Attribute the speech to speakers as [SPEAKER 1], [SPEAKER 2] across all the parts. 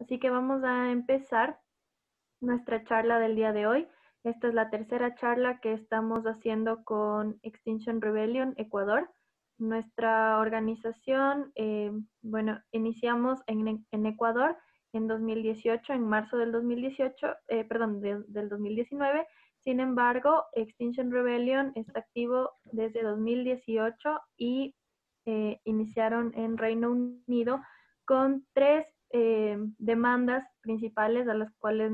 [SPEAKER 1] Así que vamos a empezar nuestra charla del día de hoy. Esta es la tercera charla que estamos haciendo con Extinction Rebellion Ecuador. Nuestra organización, iniciamos en Ecuador en 2018, en marzo del 2018, del 2019. Sin embargo, Extinction Rebellion está activo desde 2018 y iniciaron en Reino Unido con tres demandas principales a las cuales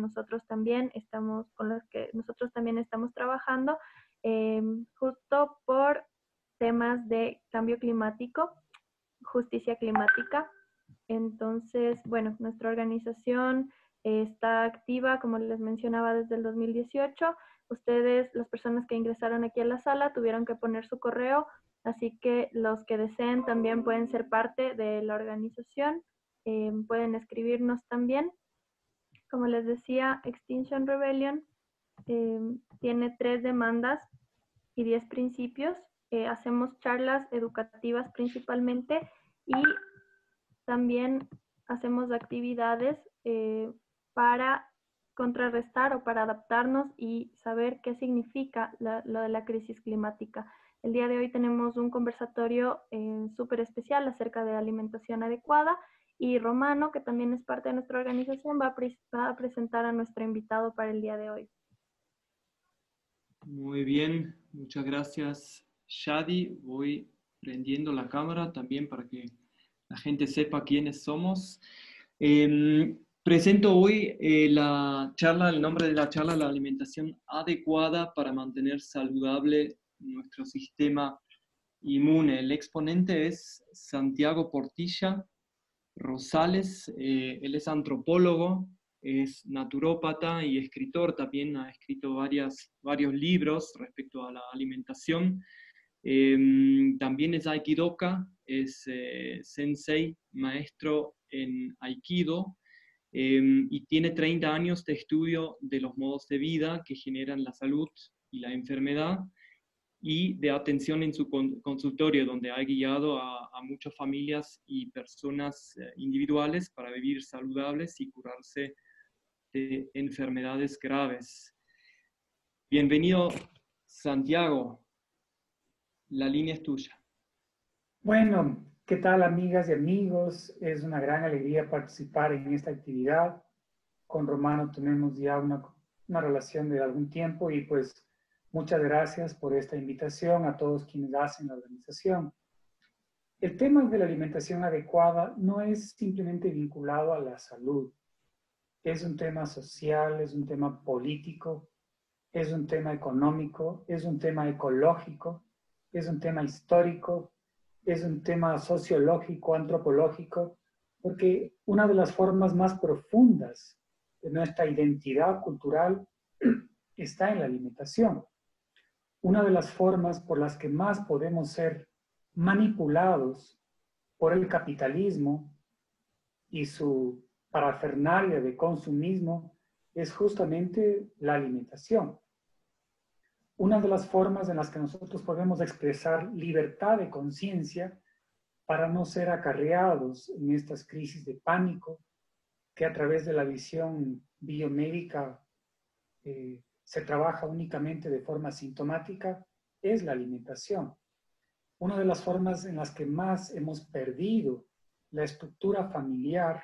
[SPEAKER 1] con las que nosotros también estamos trabajando, justo por temas de cambio climático, justicia climática. Entonces, bueno, nuestra organización está activa, como les mencionaba, desde el 2018. Ustedes, las personas que ingresaron aquí a la sala, tuvieron que poner su correo, así que los que deseen también pueden ser parte de la organización, pueden escribirnos también. Como les decía, Extinction Rebellion tiene 3 demandas y 10 principios. Hacemos charlas educativas principalmente y también hacemos actividades para contrarrestar o para adaptarnos y saber qué significa lo de la crisis climática. El día de hoy tenemos un conversatorio súper especial acerca de alimentación adecuada, y Romano, que también es parte de nuestra organización, va a presentar a nuestro invitado para el día de hoy.
[SPEAKER 2] Muy bien, muchas gracias, Shadi. Voy prendiendo la cámara también para que la gente sepa quiénes somos. Presento hoy el nombre de la charla, la alimentación adecuada para mantener saludable nuestro sistema inmune. El exponente es Santiago Portilla Rosales. Él es antropólogo, es naturópata y escritor. También ha escrito varios libros respecto a la alimentación. También es aikidoka, es sensei, maestro en aikido, y tiene 30 años de estudio de los modos de vida que generan la salud y la enfermedad, y de atención en su consultorio, donde ha guiado a muchas familias y personas individuales para vivir saludables y curarse de enfermedades graves. Bienvenido, Santiago. La línea es tuya.
[SPEAKER 3] Bueno, ¿qué tal, amigas y amigos? Es una gran alegría participar en esta actividad. Con Romano tenemos ya una relación de algún tiempo y pues muchas gracias por esta invitación a todos quienes hacen la organización. El tema de la alimentación adecuada no es simplemente vinculado a la salud. Es un tema social, es un tema político, es un tema económico, es un tema ecológico, es un tema histórico, es un tema sociológico, antropológico, porque una de las formas más profundas de nuestra identidad cultural está en la alimentación. Una de las formas por las que más podemos ser manipulados por el capitalismo y su parafernalia de consumismo es justamente la alimentación. Una de las formas en las que nosotros podemos expresar libertad de conciencia para no ser acarreados en estas crisis de pánico que a través de la visión biomédica se trabaja únicamente de forma sintomática, es la alimentación. Una de las formas en las que más hemos perdido la estructura familiar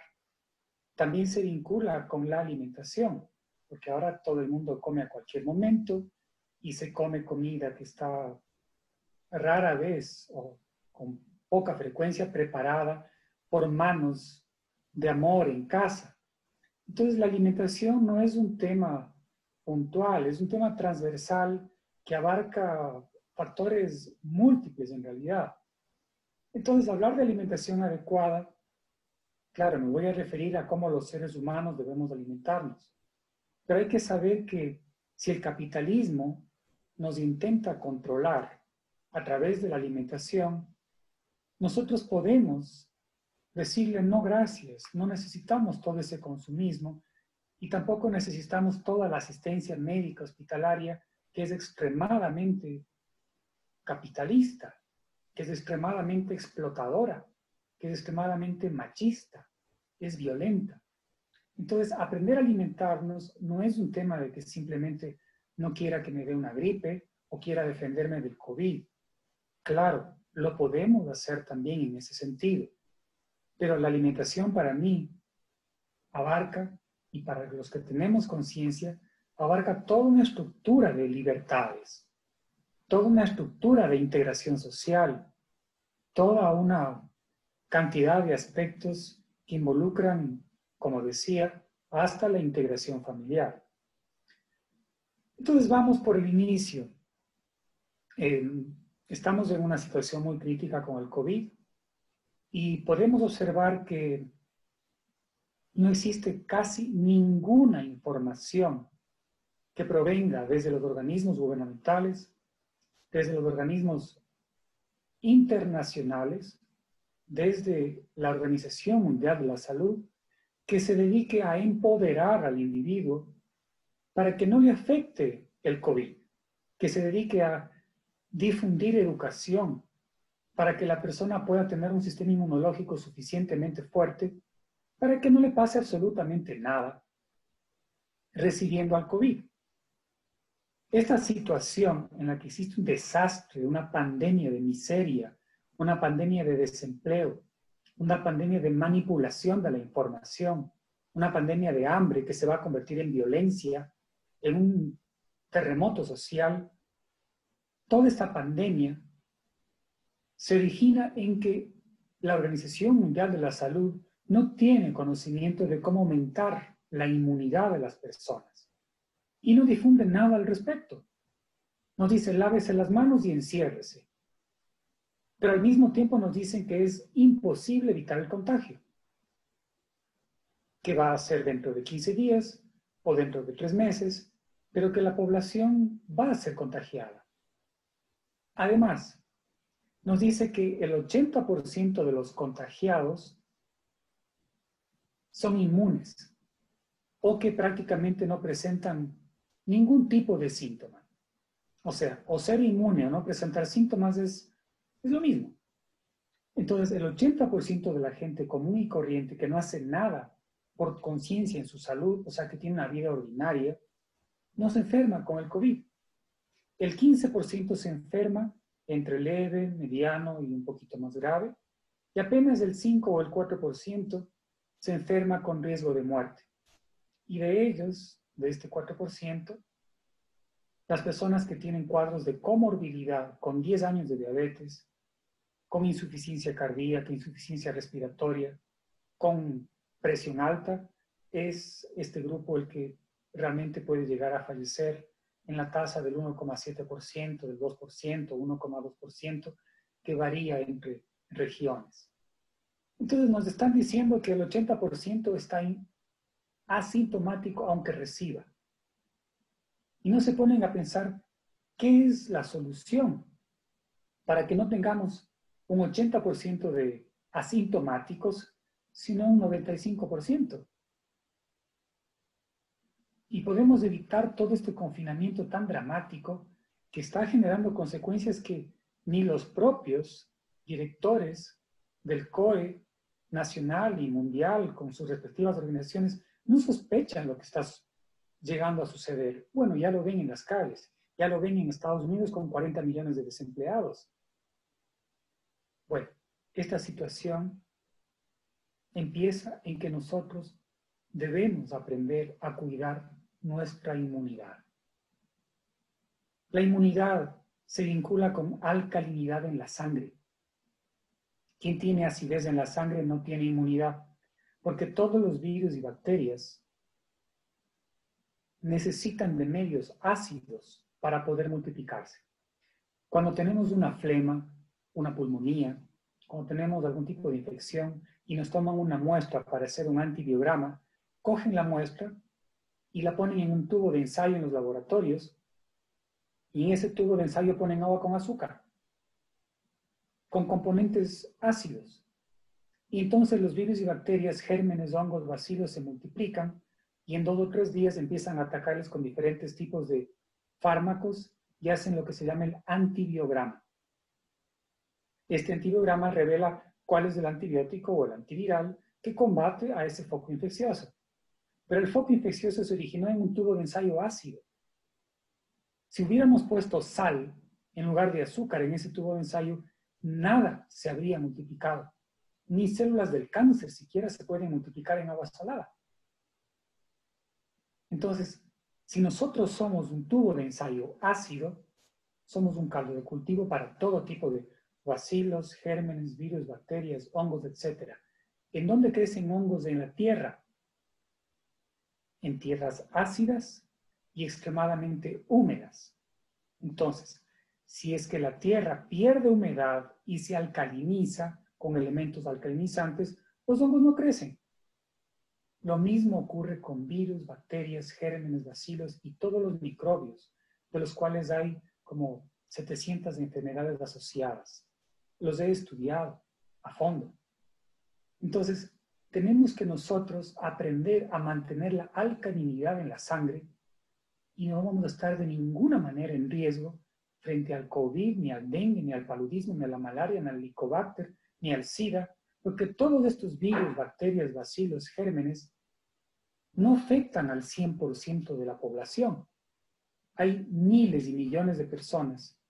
[SPEAKER 3] también se vincula con la alimentación, porque ahora todo el mundo come a cualquier momento y se come comida que está rara vez o con poca frecuencia preparada por manos de amor en casa. Entonces la alimentación no es un tema puntual, es un tema transversal que abarca factores múltiples en realidad. Entonces hablar de alimentación adecuada, claro, me voy a referir a cómo los seres humanos debemos alimentarnos, pero hay que saber que si el capitalismo nos intenta controlar a través de la alimentación, nosotros podemos decirle no gracias, no necesitamos todo ese consumismo y tampoco necesitamos toda la asistencia médica hospitalaria que es extremadamente capitalista, que es extremadamente explotadora, que es extremadamente machista, es violenta. Entonces, aprender a alimentarnos no es un tema de que simplemente no quiera que me dé una gripe o quiera defenderme del COVID. Claro, lo podemos hacer también en ese sentido, pero la alimentación para mí abarca, y para los que tenemos conciencia, abarca toda una estructura de libertades, toda una estructura de integración social, toda una cantidad de aspectos que involucran, como decía, hasta la integración familiar. Entonces vamos por el inicio. Estamos en una situación muy crítica con el COVID y podemos observar que no existe casi ninguna información que provenga desde los organismos gubernamentales, desde los organismos internacionales, desde la Organización Mundial de la Salud, que se dedique a empoderar al individuo para que no le afecte el COVID, que se dedique a difundir educación para que la persona pueda tener un sistema inmunológico suficientemente fuerte para que no le pase absolutamente nada recibiendo al COVID. Esta situación en la que existe un desastre, una pandemia de miseria, una pandemia de desempleo, una pandemia de manipulación de la información, una pandemia de hambre que se va a convertir en violencia, en un terremoto social, toda esta pandemia se origina en que la Organización Mundial de la Salud no tiene conocimiento de cómo aumentar la inmunidad de las personas y no difunde nada al respecto. Nos dice, lávese las manos y enciérrese. Pero al mismo tiempo nos dicen que es imposible evitar el contagio, que va a ser dentro de 15 días o dentro de 3 meses, pero que la población va a ser contagiada. Además, nos dice que el 80% de los contagiados son inmunes o que prácticamente no presentan ningún tipo de síntoma. O sea, o ser inmune o no presentar síntomas es lo mismo. Entonces, el 80% de la gente común y corriente que no hace nada por conciencia en su salud, o sea, que tiene una vida ordinaria, no se enferma con el COVID. El 15% se enferma entre leve, mediano y un poquito más grave, y apenas el 5 o el 4% se enferma con riesgo de muerte. Y de ellos, de este 4%, las personas que tienen cuadros de comorbilidad con 10 años de diabetes, con insuficiencia cardíaca, insuficiencia respiratoria, con presión alta, es este grupo el que realmente puede llegar a fallecer en la tasa del 1,7%, del 2%, 1,2%, que varía entre regiones. Entonces nos están diciendo que el 80% está asintomático aunque reciba. Y no se ponen a pensar qué es la solución para que no tengamos un 80% de asintomáticos, sino un 95%. Y podemos evitar todo este confinamiento tan dramático que está generando consecuencias que ni los propios directores del COE nacional y mundial, con sus respectivas organizaciones, no sospechan lo que está llegando a suceder. Bueno, ya lo ven en las calles, ya lo ven en Estados Unidos con 40 millones de desempleados. Bueno, esta situación empieza en que nosotros debemos aprender a cuidar nuestra inmunidad. La inmunidad se vincula con alcalinidad en la sangre. Quien tiene acidez en la sangre no tiene inmunidad, porque todos los virus y bacterias necesitan de medios ácidos para poder multiplicarse. Cuando tenemos una flema, una pulmonía, cuando tenemos algún tipo de infección y nos toman una muestra para hacer un antibiograma, cogen la muestra y la ponen en un tubo de ensayo en los laboratorios y en ese tubo de ensayo ponen agua con azúcar, con componentes ácidos. Y entonces los virus y bacterias, gérmenes, hongos, bacilos se multiplican y en 2 o 3 días empiezan a atacarles con diferentes tipos de fármacos y hacen lo que se llama el antibiograma. Este antibiograma revela cuál es el antibiótico o el antiviral que combate a ese foco infeccioso. Pero el foco infeccioso se originó en un tubo de ensayo ácido. Si hubiéramos puesto sal en lugar de azúcar en ese tubo de ensayo, nada se habría multiplicado. Ni células del cáncer siquiera se pueden multiplicar en agua salada. Entonces, si nosotros somos un tubo de ensayo ácido, somos un caldo de cultivo para todo tipo de bacilos, gérmenes, virus, bacterias, hongos, etc. ¿En dónde crecen hongos en la tierra? En tierras ácidas y extremadamente húmedas. Entonces, si es que la tierra pierde humedad y se alcaliniza con elementos alcalinizantes, los hongos no crecen. Lo mismo ocurre con virus, bacterias, gérmenes, bacilos y todos los microbios, de los cuales hay como 700 enfermedades asociadas. Los he estudiado a fondo. Entonces, tenemos que nosotros aprender a mantener la alcalinidad en la sangre y no vamos a estar de ninguna manera en riesgo frente al COVID, ni al dengue, ni al paludismo, ni a la malaria, ni al helicobacter, ni al SIDA, porque todos estos virus, bacterias, bacilos, gérmenes, no afectan al 100% de la población. Hay miles y millones de personas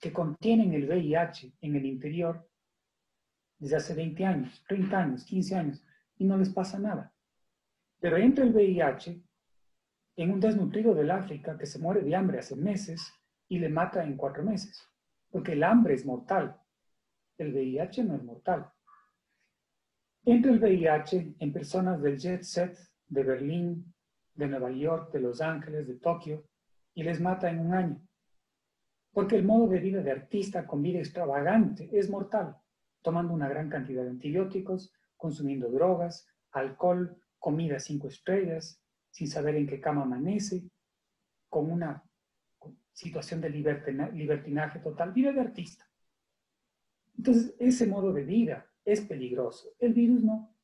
[SPEAKER 3] que contienen el VIH en el interior desde hace 20 años, 30 años, 15 años, y no les pasa nada. Pero entra el VIH en un desnutrido del África que se muere de hambre hace meses y le mata en 4 meses, porque el hambre es mortal. El VIH no es mortal. Entra el VIH en personas del jet set de Berlín, de Nueva York, de Los Ángeles, de Tokio, y les mata en 1 año. Porque el modo de vida de artista con vida extravagante es mortal, tomando una gran cantidad de antibióticos, consumiendo drogas, alcohol, comida 5 estrellas, sin saber en qué cama amanece, con una situación de libertinaje total, vida de artista. Entonces, ese modo de vida es peligroso. El virus no.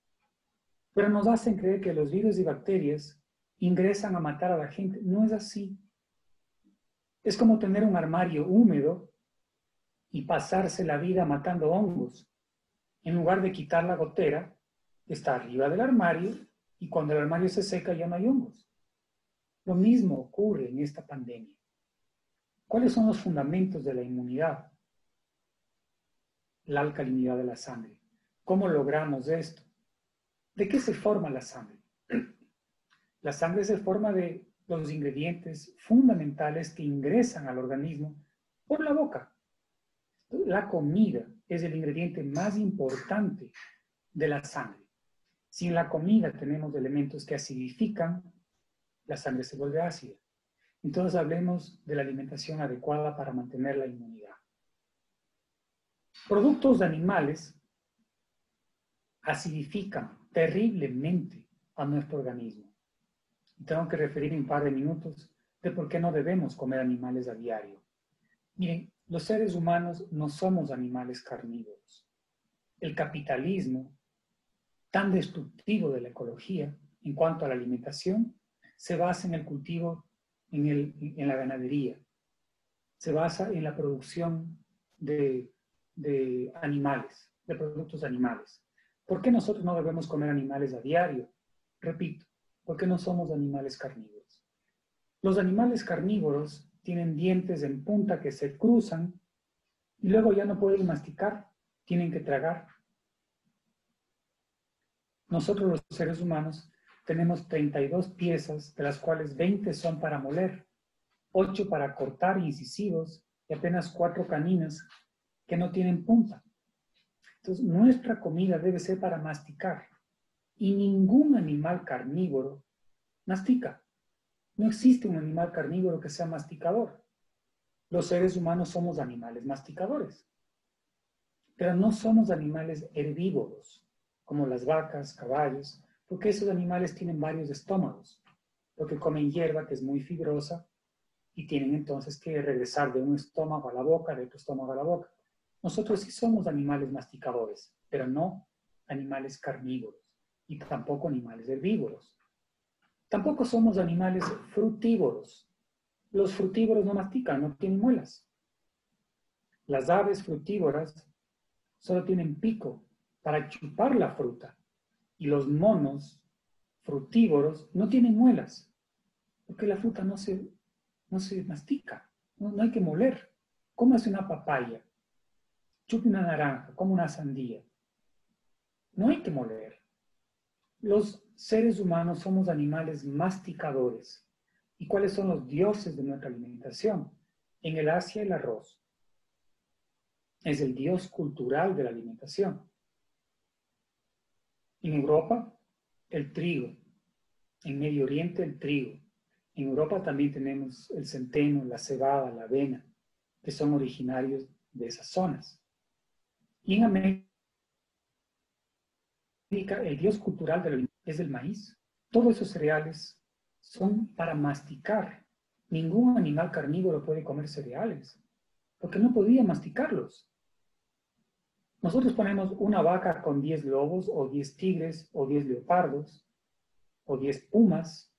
[SPEAKER 3] Pero nos hacen creer que los virus y bacterias ingresan a matar a la gente. No es así. Es como tener un armario húmedo y pasarse la vida matando hongos. En lugar de quitar la gotera, está arriba del armario y cuando el armario se seca ya no hay hongos. Lo mismo ocurre en esta pandemia. ¿Cuáles son los fundamentos de la inmunidad? La alcalinidad de la sangre. ¿Cómo logramos esto? ¿De qué se forma la sangre? La sangre se forma de los ingredientes fundamentales que ingresan al organismo por la boca. La comida es el ingrediente más importante de la sangre. Si en la comida tenemos elementos que acidifican, la sangre se vuelve ácida. Entonces hablemos de la alimentación adecuada para mantener la inmunidad. Productos animales acidifican terriblemente a nuestro organismo. Tengo que referir en un par de minutos de por qué no debemos comer animales a diario. Miren, los seres humanos no somos animales carnívoros. El capitalismo, tan destructivo de la ecología en cuanto a la alimentación, se basa en el cultivo, en la ganadería. Se basa en la producción de animales, de productos animales. ¿Por qué nosotros no debemos comer animales a diario? Repito, porque no somos animales carnívoros. Los animales carnívoros tienen dientes en punta que se cruzan y luego ya no pueden masticar, tienen que tragar. Nosotros los seres humanos tenemos 32 piezas, de las cuales 20 son para moler, 8 para cortar incisivos y apenas 4 caninas que no tienen punta. Entonces, nuestra comida debe ser para masticar. Y ningún animal carnívoro mastica. No existe un animal carnívoro que sea masticador. Los seres humanos somos animales masticadores. Pero no somos animales herbívoros, como las vacas, caballos, porque esos animales tienen varios estómagos, porque comen hierba que es muy fibrosa y tienen entonces que regresar de un estómago a la boca, de otro estómago a la boca. Nosotros sí somos animales masticadores, pero no animales carnívoros y tampoco animales herbívoros. Tampoco somos animales frutívoros. Los frutívoros no mastican, no tienen muelas. Las aves frutívoras solo tienen pico para chupar la fruta y los monos frutívoros no tienen muelas, porque la fruta no se mastica, no hay que moler. Cómase una papaya, chupe una naranja, como una sandía. No hay que moler. Los seres humanos somos animales masticadores. ¿Y cuáles son los dioses de nuestra alimentación? En el Asia, el arroz. Es el dios cultural de la alimentación. En Europa, el trigo. En Medio Oriente, el trigo. En Europa también tenemos el centeno, la cebada, la avena, que son originarios de esas zonas. Y en América, el dios cultural de la alimentación es el maíz. Todos esos cereales son para masticar. Ningún animal carnívoro puede comer cereales, porque no podía masticarlos. Nosotros ponemos una vaca con 10 lobos, o 10 tigres, o 10 leopardos, o 10 pumas,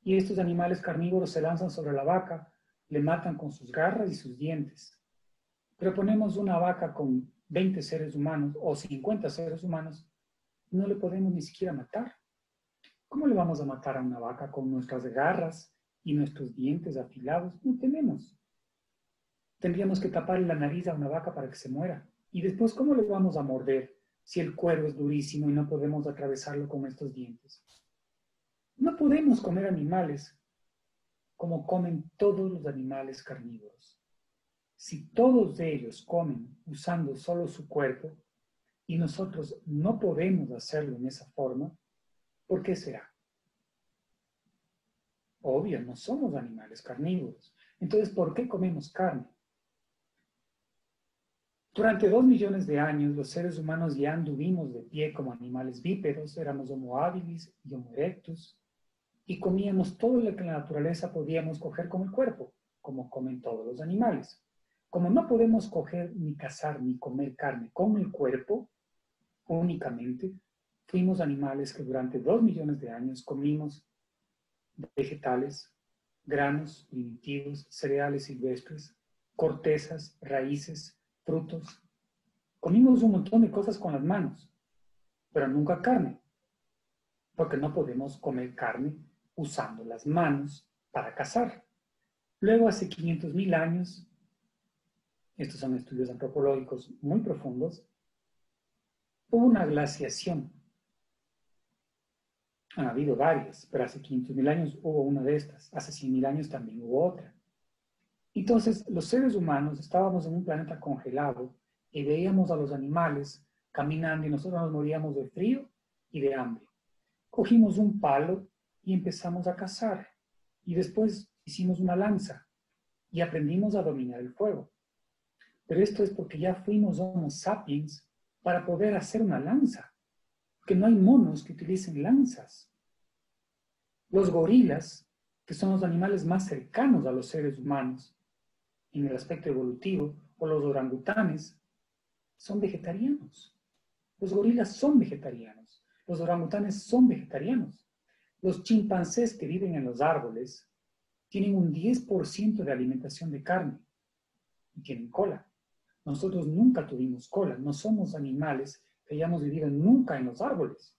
[SPEAKER 3] y estos animales carnívoros se lanzan sobre la vaca, le matan con sus garras y sus dientes. Pero ponemos una vaca con 20 seres humanos, o 50 seres humanos, y no le podemos ni siquiera matar. ¿Cómo le vamos a matar a una vaca con nuestras garras y nuestros dientes afilados? No tenemos. Tendríamos que taparle la nariz a una vaca para que se muera. Y después, ¿cómo le vamos a morder si el cuero es durísimo y no podemos atravesarlo con estos dientes? No podemos comer animales como comen todos los animales carnívoros. Si todos ellos comen usando solo su cuerpo y nosotros no podemos hacerlo en esa forma, ¿por qué será? Obvio, no somos animales carnívoros. Entonces, ¿por qué comemos carne? Durante 2 millones de años, los seres humanos ya anduvimos de pie como animales bípedos, éramos Homo habilis y Homo erectus, y comíamos todo lo que la naturaleza podíamos coger con el cuerpo, como comen todos los animales. Como no podemos coger, ni cazar, ni comer carne con el cuerpo únicamente, fuimos animales que durante 2 millones de años comimos vegetales, granos primitivos, cereales silvestres, cortezas, raíces, frutos. Comimos un montón de cosas con las manos, pero nunca carne, porque no podemos comer carne usando las manos para cazar. Luego, hace 500.000 años, estos son estudios antropológicos muy profundos, hubo una glaciación. Han habido varias, pero hace 500.000 años hubo una de estas. Hace 100.000 años también hubo otra. Entonces, los seres humanos estábamos en un planeta congelado y veíamos a los animales caminando y nosotros nos moríamos de frío y de hambre. Cogimos un palo y empezamos a cazar. Y después hicimos una lanza y aprendimos a dominar el fuego. Pero esto es porque ya fuimos Homo sapiens para poder hacer una lanza. Porque no hay monos que utilicen lanzas. Los gorilas, que son los animales más cercanos a los seres humanos en el aspecto evolutivo, o los orangutanes, son vegetarianos. Los gorilas son vegetarianos. Los orangutanes son vegetarianos. Los chimpancés que viven en los árboles tienen un 10% de alimentación de carne y tienen cola. Nosotros nunca tuvimos cola. No somos animales que hayamos vivido nunca en los árboles.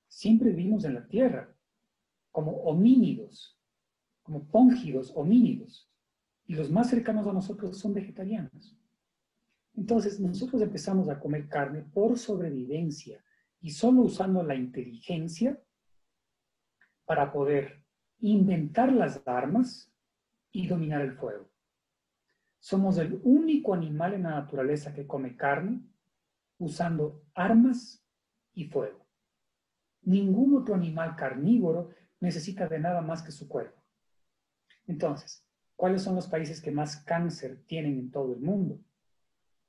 [SPEAKER 3] Siempre vivimos en la tierra, como homínidos, como póngidos homínidos. Y los más cercanos a nosotros son vegetarianos. Entonces, nosotros empezamos a comer carne por sobrevivencia y solo usando la inteligencia para poder inventar las armas y dominar el fuego. Somos el único animal en la naturaleza que come carne usando armas y fuego. Ningún otro animal carnívoro necesita de nada más que su cuerpo. Entonces, ¿cuáles son los países que más cáncer tienen en todo el mundo?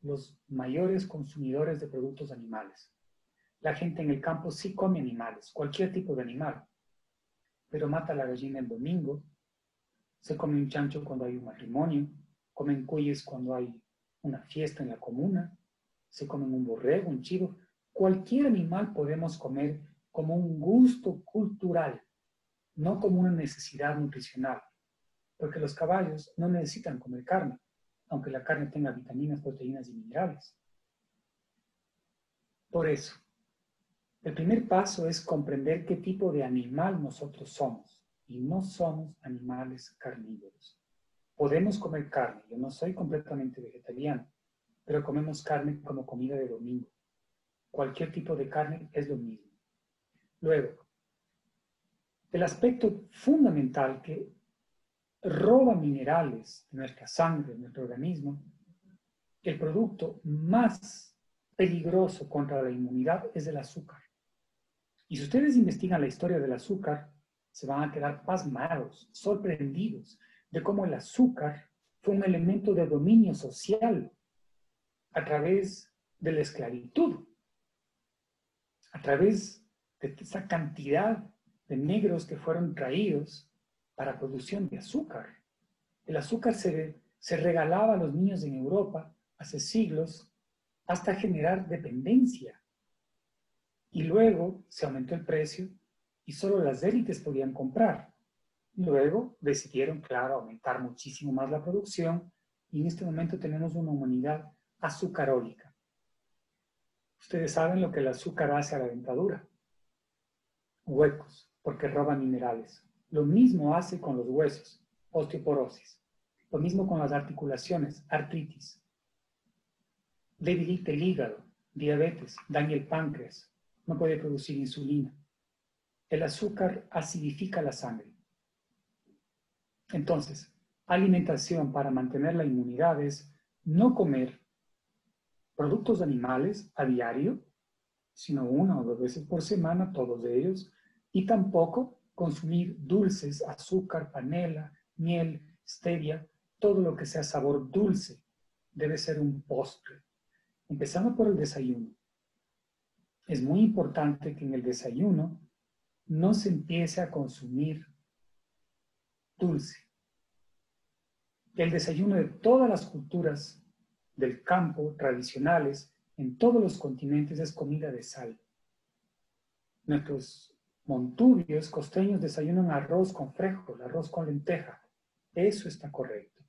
[SPEAKER 3] Los mayores consumidores de productos animales. La gente en el campo sí come animales, cualquier tipo de animal, pero mata a la gallina el domingo, se come un chancho cuando hay un matrimonio, comen cuyes cuando hay una fiesta en la comuna, se comen un borrego, un chivo. Cualquier animal podemos comer como un gusto cultural, no como una necesidad nutricional, porque los caballos no necesitan comer carne, aunque la carne tenga vitaminas, proteínas y minerales. Por eso, El primer paso es comprender qué tipo de animal nosotros somos. Y no somos animales carnívoros. Podemos comer carne. Yo no soy completamente vegetariano, pero comemos carne como comida de domingo. Cualquier tipo de carne es lo mismo. Luego, el aspecto fundamental que roba minerales de nuestra sangre, de nuestro organismo, el producto más peligroso contra la inmunidad es el azúcar. Y si ustedes investigan la historia del azúcar, se van a quedar pasmados, sorprendidos de cómo el azúcar fue un elemento de dominio social a través de la esclavitud, a través de esa cantidad de negros que fueron traídos para producción de azúcar. El azúcar se regalaba a los niños en Europa hace siglos hasta generar dependencia. Y luego se aumentó el precio y solo las élites podían comprar. Luego decidieron, claro, aumentar muchísimo más la producción y en este momento tenemos una humanidad azucarólica. Ustedes saben lo que el azúcar hace a la dentadura. Huecos, porque roba minerales. Lo mismo hace con los huesos, osteoporosis. Lo mismo con las articulaciones, artritis. Debilita el hígado, diabetes, daña el páncreas, no puede producir insulina. El azúcar acidifica la sangre. Entonces, alimentación para mantener la inmunidad es no comer productos animales a diario, sino 1 o 2 veces por semana, todos ellos, y tampoco consumir dulces, azúcar, panela, miel, stevia, todo lo que sea sabor dulce. Debe ser un postre. Empezando por el desayuno. Es muy importante que en el desayuno no se empiece a consumir dulce. El desayuno de todas las culturas del campo tradicionales en todos los continentes es comida de sal. Nuestros montubios costeños desayunan arroz con frijol, arroz con lenteja. Eso está correcto.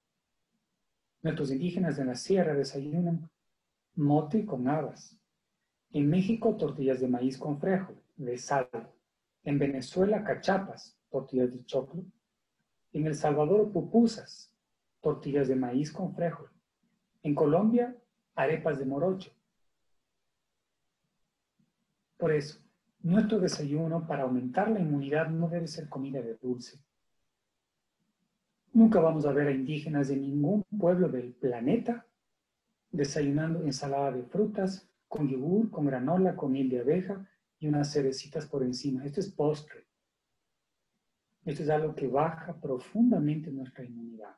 [SPEAKER 3] Nuestros indígenas de la sierra desayunan mote con habas. En México, tortillas de maíz con frijol, de sal. En Venezuela, cachapas, tortillas de choclo. En El Salvador, pupusas, tortillas de maíz con frijol. En Colombia, arepas de morocho. Por eso, nuestro desayuno para aumentar la inmunidad no debe ser comida de dulce. Nunca vamos a ver a indígenas de ningún pueblo del planeta desayunando ensalada de frutas, con yogur, con granola, con miel de abeja y unas cerecitas por encima. Esto es postre. Esto es algo que baja profundamente nuestra inmunidad.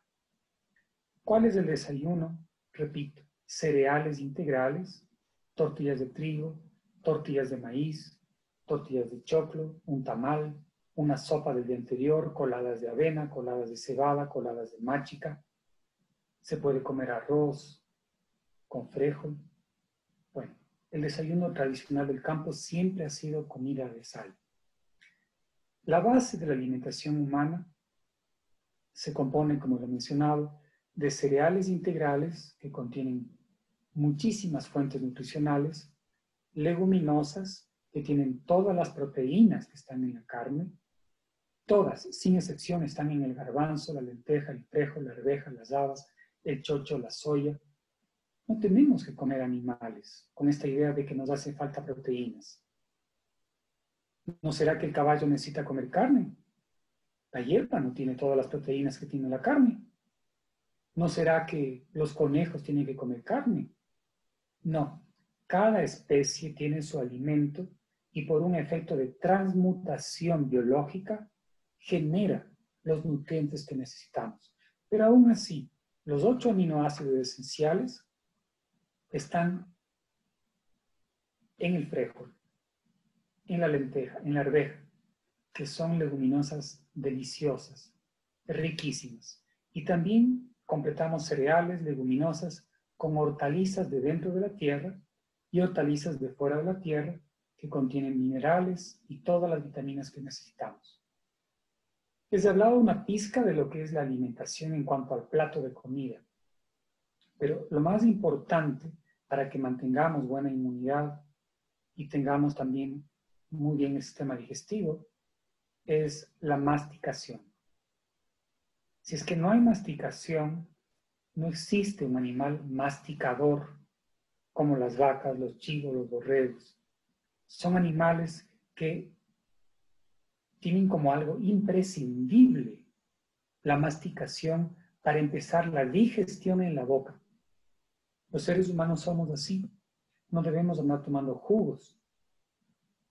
[SPEAKER 3] ¿Cuál es el desayuno? Repito, cereales integrales, tortillas de trigo, tortillas de maíz, tortillas de choclo, un tamal, una sopa del día anterior, coladas de avena, coladas de cebada, coladas de máchica. Se puede comer arroz con frijol. Bueno, el desayuno tradicional del campo siempre ha sido comida de sal. La base de la alimentación humana se compone, como lo he mencionado, de cereales integrales que contienen muchísimas fuentes nutricionales, leguminosas que tienen todas las proteínas que están en la carne, todas, sin excepción, están en el garbanzo, la lenteja, el frijol, la arveja, las habas, el chocho, la soya. No tenemos que comer animales con esta idea de que nos hace falta proteínas. ¿No será que el caballo necesita comer carne? La hierba no tiene todas las proteínas que tiene la carne. ¿No será que los conejos tienen que comer carne? No. Cada especie tiene su alimento y por un efecto de transmutación biológica genera los nutrientes que necesitamos. Pero aún así, los 8 aminoácidos esenciales están en el frijol, en la lenteja, en la arveja, que son leguminosas deliciosas, riquísimas. Y también completamos cereales, leguminosas, con hortalizas de dentro de la tierra y hortalizas de fuera de la tierra que contienen minerales y todas las vitaminas que necesitamos. Les he hablado una pizca de lo que es la alimentación en cuanto al plato de comida. Pero lo más importante para que mantengamos buena inmunidad y tengamos también muy bien el sistema digestivo es la masticación. Si es que no hay masticación, no existe un animal masticador como las vacas, los chivos, los borregos. Son animales que tienen como algo imprescindible la masticación para empezar la digestión en la boca. Los seres humanos somos así. No debemos andar tomando jugos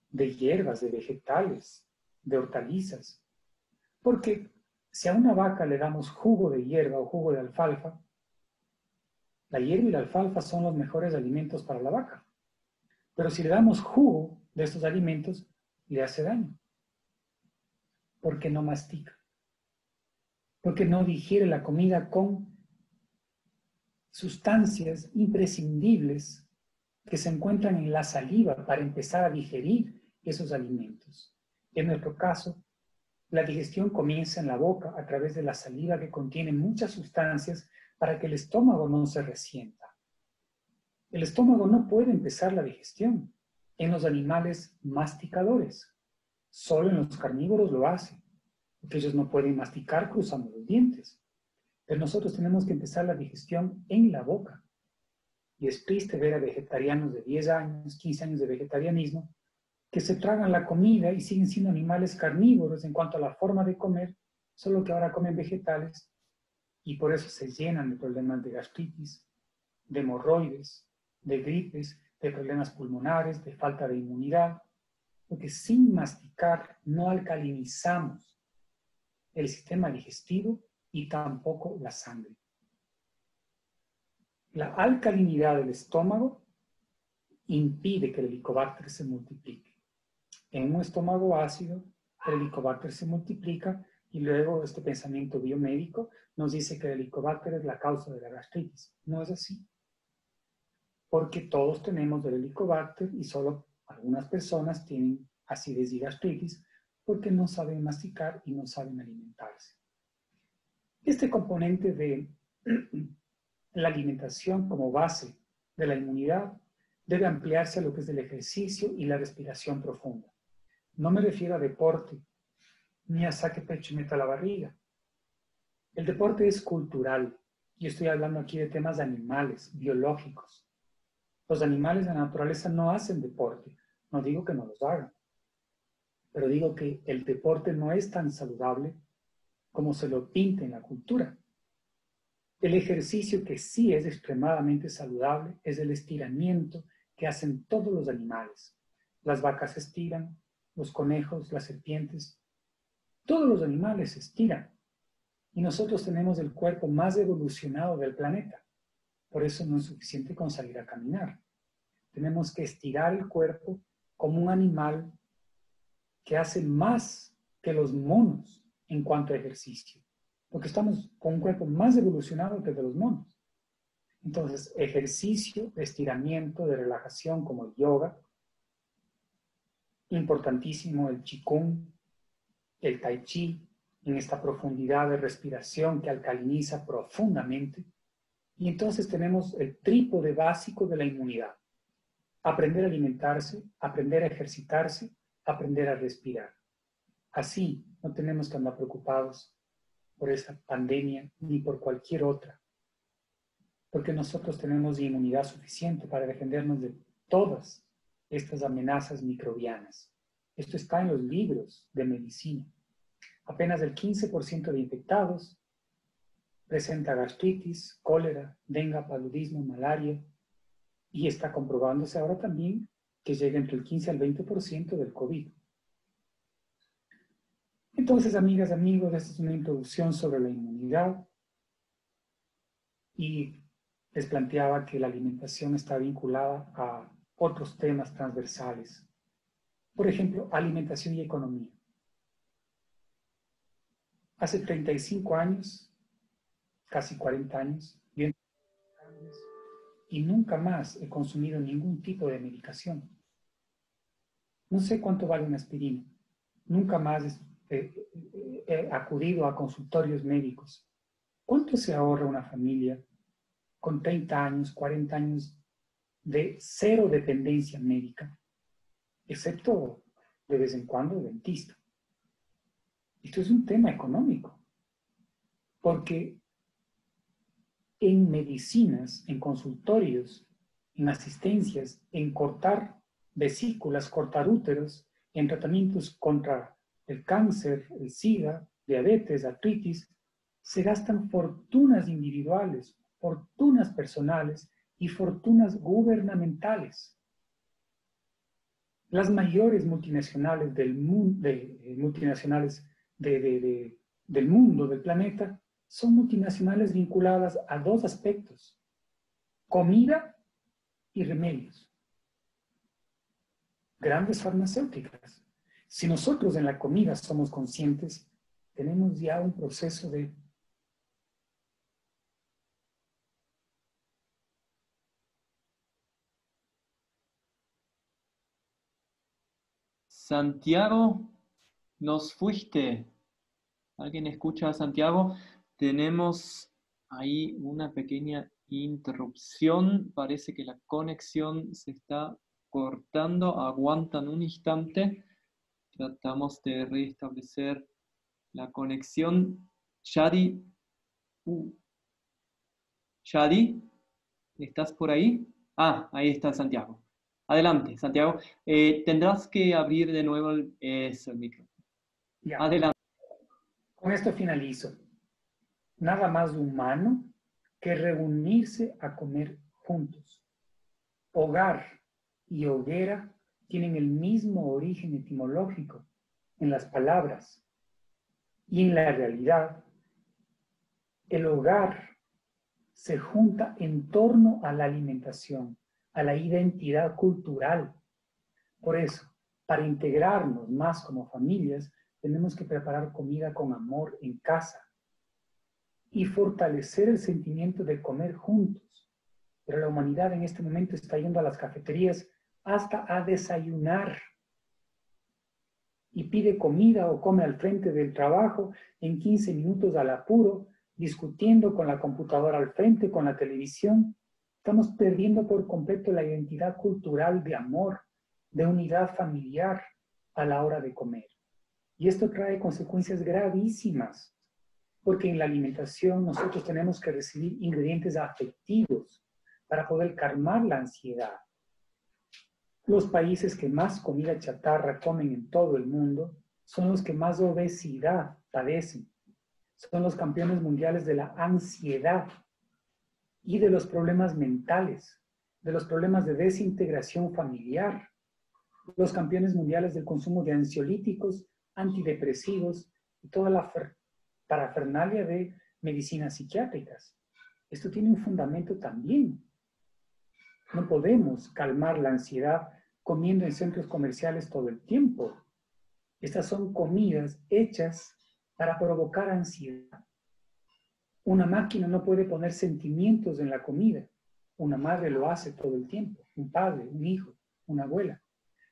[SPEAKER 3] de hierbas, de vegetales, de hortalizas. Porque si a una vaca le damos jugo de hierba o jugo de alfalfa, la hierba y la alfalfa son los mejores alimentos para la vaca. Pero si le damos jugo de estos alimentos, le hace daño. Porque no mastica. Porque no digiere la comida con sustancias imprescindibles que se encuentran en la saliva para empezar a digerir esos alimentos. En nuestro caso, la digestión comienza en la boca a través de la saliva que contiene muchas sustancias para que el estómago no se resienta. El estómago no puede empezar la digestión en los animales masticadores. Solo en los carnívoros lo hace, porque ellos no pueden masticar cruzando los dientes. Pero nosotros tenemos que empezar la digestión en la boca. Y es triste ver a vegetarianos de 10 años, 15 años de vegetarianismo, que se tragan la comida y siguen siendo animales carnívoros en cuanto a la forma de comer, solo que ahora comen vegetales y por eso se llenan de problemas de gastritis, de hemorroides, de gripes, de problemas pulmonares, de falta de inmunidad, porque sin masticar no alcalinizamos el sistema digestivo y tampoco la sangre. La alcalinidad del estómago impide que el Helicobacter se multiplique. En un estómago ácido, el Helicobacter se multiplica y luego este pensamiento biomédico nos dice que el Helicobacter es la causa de la gastritis. No es así. Porque todos tenemos el Helicobacter y solo algunas personas tienen acidez y gastritis porque no saben masticar y no saben alimentarse. Este componente de la alimentación como base de la inmunidad debe ampliarse a lo que es el ejercicio y la respiración profunda. No me refiero a deporte, ni a saque pecho y meta la barriga. El deporte es cultural. Yo estoy hablando aquí de temas animales, biológicos. Los animales de la naturaleza no hacen deporte. No digo que no los hagan. Pero digo que el deporte no es tan saludable como se lo pinta en la cultura. El ejercicio que sí es extremadamente saludable es el estiramiento que hacen todos los animales. Las vacas se estiran, los conejos, las serpientes, todos los animales se estiran. Y nosotros tenemos el cuerpo más evolucionado del planeta. Por eso no es suficiente con salir a caminar. Tenemos que estirar el cuerpo como un animal que hace más que los monos en cuanto a ejercicio. Porque estamos con un cuerpo más evolucionado que el de los monos. Entonces, ejercicio de estiramiento, de relajación como el yoga, importantísimo el qigong, el tai chi, en esta profundidad de respiración que alcaliniza profundamente. Y entonces tenemos el trípode básico de la inmunidad. Aprender a alimentarse, aprender a ejercitarse, aprender a respirar. Así no tenemos que andar preocupados por esta pandemia ni por cualquier otra. Porque nosotros tenemos inmunidad suficiente para defendernos de todas estas amenazas microbianas. Esto está en los libros de medicina. Apenas el 15% de infectados presenta gastritis, cólera, dengue, paludismo, malaria, y está comprobándose ahora también que llega entre el 15 al 20% del COVID. Entonces, amigas, amigos, esta es una introducción sobre la inmunidad y les planteaba que la alimentación está vinculada a otros temas transversales. Por ejemplo, alimentación y economía. Hace 35 años, casi 40 años, y nunca más he consumido ningún tipo de medicación. No sé cuánto vale una aspirina. Nunca más he acudido a consultorios médicos. ¿Cuánto se ahorra una familia con 30 años, 40 años de cero dependencia médica? Excepto de vez en cuando dentista. Esto es un tema económico, porque en medicinas, en consultorios, en asistencias, en cortar vesículas, cortar úteros, en tratamientos contra el cáncer, el SIDA, diabetes, artritis, se gastan fortunas individuales, fortunas personales y fortunas gubernamentales. Las mayores multinacionales del mundo, del mundo, del planeta, son multinacionales vinculadas a dos aspectos: comida y remedios. Grandes farmacéuticas. Si nosotros en la comida somos conscientes, tenemos ya un proceso de
[SPEAKER 2] Santiago, nos fuiste. ¿Alguien escucha a Santiago? Tenemos ahí una pequeña interrupción. Parece que la conexión se está cortando. Aguantan un instante. Tratamos de restablecer la conexión. Shadi, Shadi, ¿estás por ahí? Ah, ahí está Santiago. Adelante, Santiago. Tendrás que abrir de nuevo el micrófono.
[SPEAKER 3] Ya.
[SPEAKER 2] Adelante.
[SPEAKER 3] Con esto finalizo. Nada más humano que reunirse a comer juntos. Hogar y hoguera tienen el mismo origen etimológico en las palabras. Y en la realidad, el hogar se junta en torno a la alimentación, a la identidad cultural. Por eso, para integrarnos más como familias, tenemos que preparar comida con amor en casa y fortalecer el sentimiento de comer juntos. Pero la humanidad en este momento está yendo a las cafeterías hasta a desayunar y pide comida o come al frente del trabajo en 15 minutos al apuro, discutiendo con la computadora al frente, con la televisión. Estamos perdiendo por completo la identidad cultural de amor, de unidad familiar a la hora de comer. Y esto trae consecuencias gravísimas, porque en la alimentación nosotros tenemos que recibir ingredientes afectivos para poder calmar la ansiedad. Los países que más comida chatarra comen en todo el mundo son los que más obesidad padecen. Son los campeones mundiales de la ansiedad y de los problemas mentales, de los problemas de desintegración familiar, los campeones mundiales del consumo de ansiolíticos, antidepresivos y toda la parafernalia de medicinas psiquiátricas. Esto tiene un fundamento también. No podemos calmar la ansiedad comiendo en centros comerciales todo el tiempo. Estas son comidas hechas para provocar ansiedad. Una máquina no puede poner sentimientos en la comida. Una madre lo hace todo el tiempo. Un padre, un hijo, una abuela.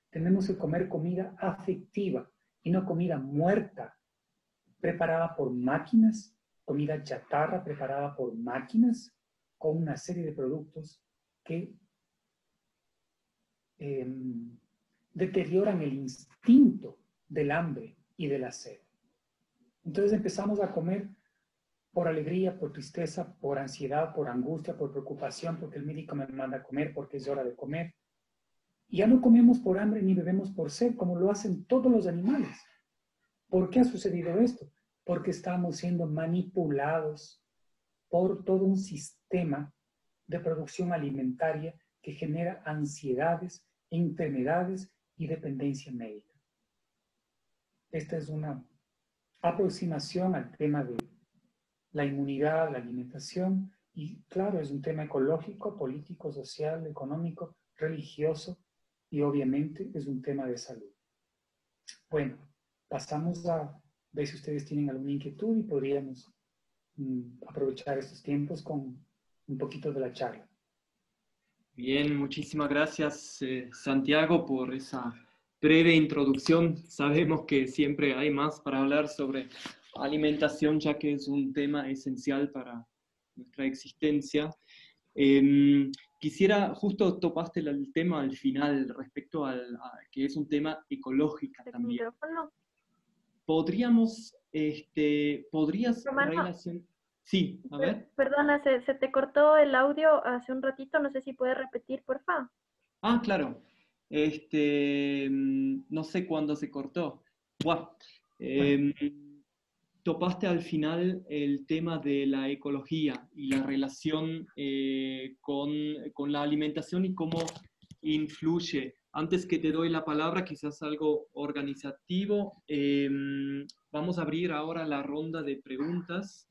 [SPEAKER 3] Tenemos que comer comida afectiva y no comida muerta, preparada por máquinas, comida chatarra preparada por máquinas, con una serie de productos que deterioran el instinto del hambre y de la sed. Entonces empezamos a comer por alegría, por tristeza, por ansiedad, por angustia, por preocupación, porque el médico me manda a comer, porque es hora de comer. Y ya no comemos por hambre ni bebemos por sed, como lo hacen todos los animales. ¿Por qué ha sucedido esto? Porque estamos siendo manipulados por todo un sistema de producción alimentaria que genera ansiedades, enfermedades y dependencia médica. Esta es una aproximación al tema de la inmunidad, la alimentación, y claro, es un tema ecológico, político, social, económico, religioso, y obviamente es un tema de salud. Bueno, pasamos a ver si ustedes tienen alguna inquietud y podríamos aprovechar estos tiempos con un poquito de la charla.
[SPEAKER 2] Bien, muchísimas gracias Santiago por esa breve introducción. Sabemos que siempre hay más para hablar sobre alimentación, ya que es un tema esencial para nuestra existencia. Quisiera, justo topaste el tema al final respecto que es un tema ecológico también.
[SPEAKER 1] Micrófono.
[SPEAKER 2] ¿Podrías
[SPEAKER 1] Romano,
[SPEAKER 2] relacionar? Sí, a ver.
[SPEAKER 1] perdona, se te cortó el audio hace un ratito, no sé si puedes repetir, por favor.
[SPEAKER 2] Ah, claro. No sé cuándo se cortó. Buah. Em, Topaste al final el tema de la ecología y la relación con la alimentación y cómo influye. Antes que te doy la palabra, quizás algo organizativo, vamos a abrir ahora la ronda de preguntas.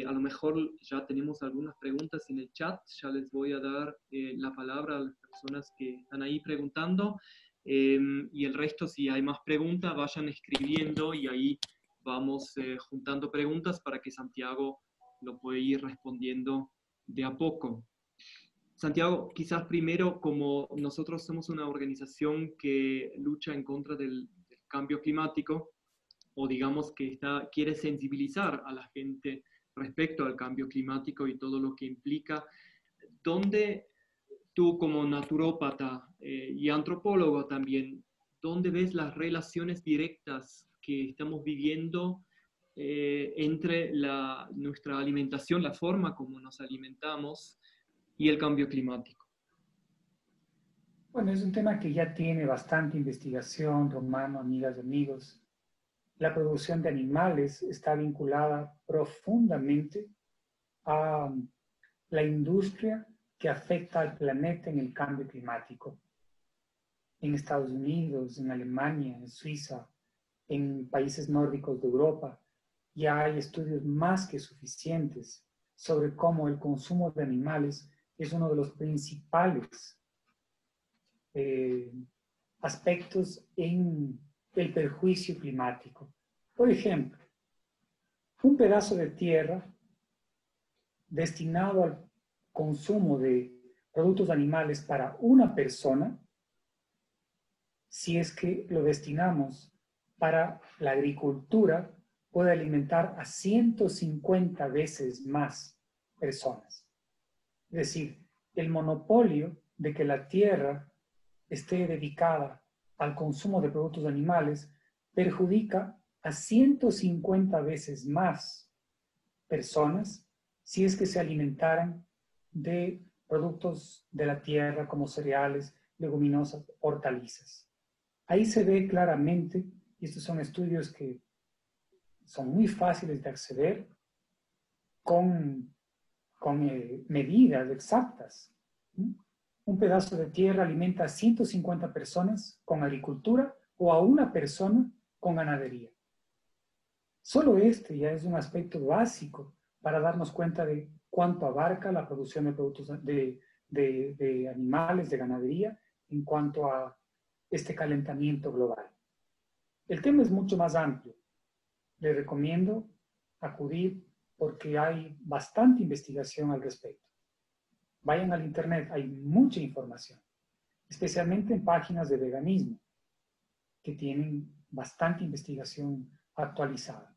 [SPEAKER 2] A lo mejor ya tenemos algunas preguntas en el chat, ya les voy a dar la palabra a las personas que están ahí preguntando. Y el resto, si hay más preguntas, vayan escribiendo y ahí vamos juntando preguntas para que Santiago lo pueda ir respondiendo de a poco. Santiago, quizás primero, como nosotros somos una organización que lucha en contra del cambio climático, o digamos que quiere sensibilizar a la gente respecto al cambio climático y todo lo que implica, ¿dónde tú como naturópata y antropólogo también, dónde ves las relaciones directas que estamos viviendo entre nuestra alimentación, la forma como nos alimentamos y el cambio climático?
[SPEAKER 3] Bueno, es un tema que ya tiene bastante investigación, Romano, amigas y amigos. La producción de animales está vinculada profundamente a la industria que afecta al planeta en el cambio climático. En Estados Unidos, en Alemania, en Suiza, en países nórdicos de Europa, ya hay estudios más que suficientes sobre cómo el consumo de animales es uno de los principales aspectos en el perjuicio climático. Por ejemplo, un pedazo de tierra destinado al consumo de productos animales para una persona, si es que lo destinamos para la agricultura, puede alimentar a 150 veces más personas. Es decir, el monopolio de que la tierra esté dedicada al consumo de productos animales perjudica a 150 veces más personas si es que se alimentaran de productos de la tierra como cereales, leguminosas, hortalizas. Ahí se ve claramente, y estos son estudios que son muy fáciles de acceder, con medidas exactas. Un pedazo de tierra alimenta a 150 personas con agricultura o a una persona con ganadería. Solo este ya es un aspecto básico para darnos cuenta de cuánto abarca la producción de productos de animales, de ganadería, en cuanto a este calentamiento global. El tema es mucho más amplio. Les recomiendo acudir porque hay bastante investigación al respecto. Vayan al internet, hay mucha información, especialmente en páginas de veganismo, que tienen bastante investigación actualizada.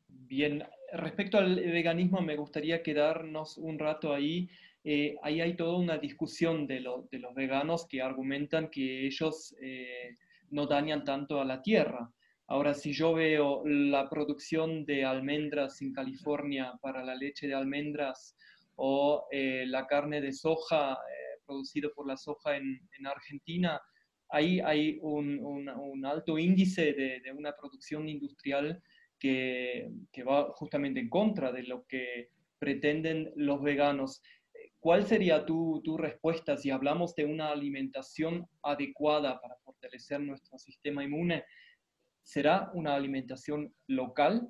[SPEAKER 2] Bien, respecto al veganismo me gustaría quedarnos un rato ahí. Ahí hay toda una discusión de los veganos que argumentan que ellos no dañan tanto a la tierra. Ahora, si yo veo la producción de almendras en California para la leche de almendras o la carne de soja producida por la soja en Argentina, ahí hay un alto índice de una producción industrial que va justamente en contra de lo que pretenden los veganos. ¿Cuál sería tu respuesta si hablamos de una alimentación adecuada para fortalecer nuestro sistema inmune? ¿Será una alimentación local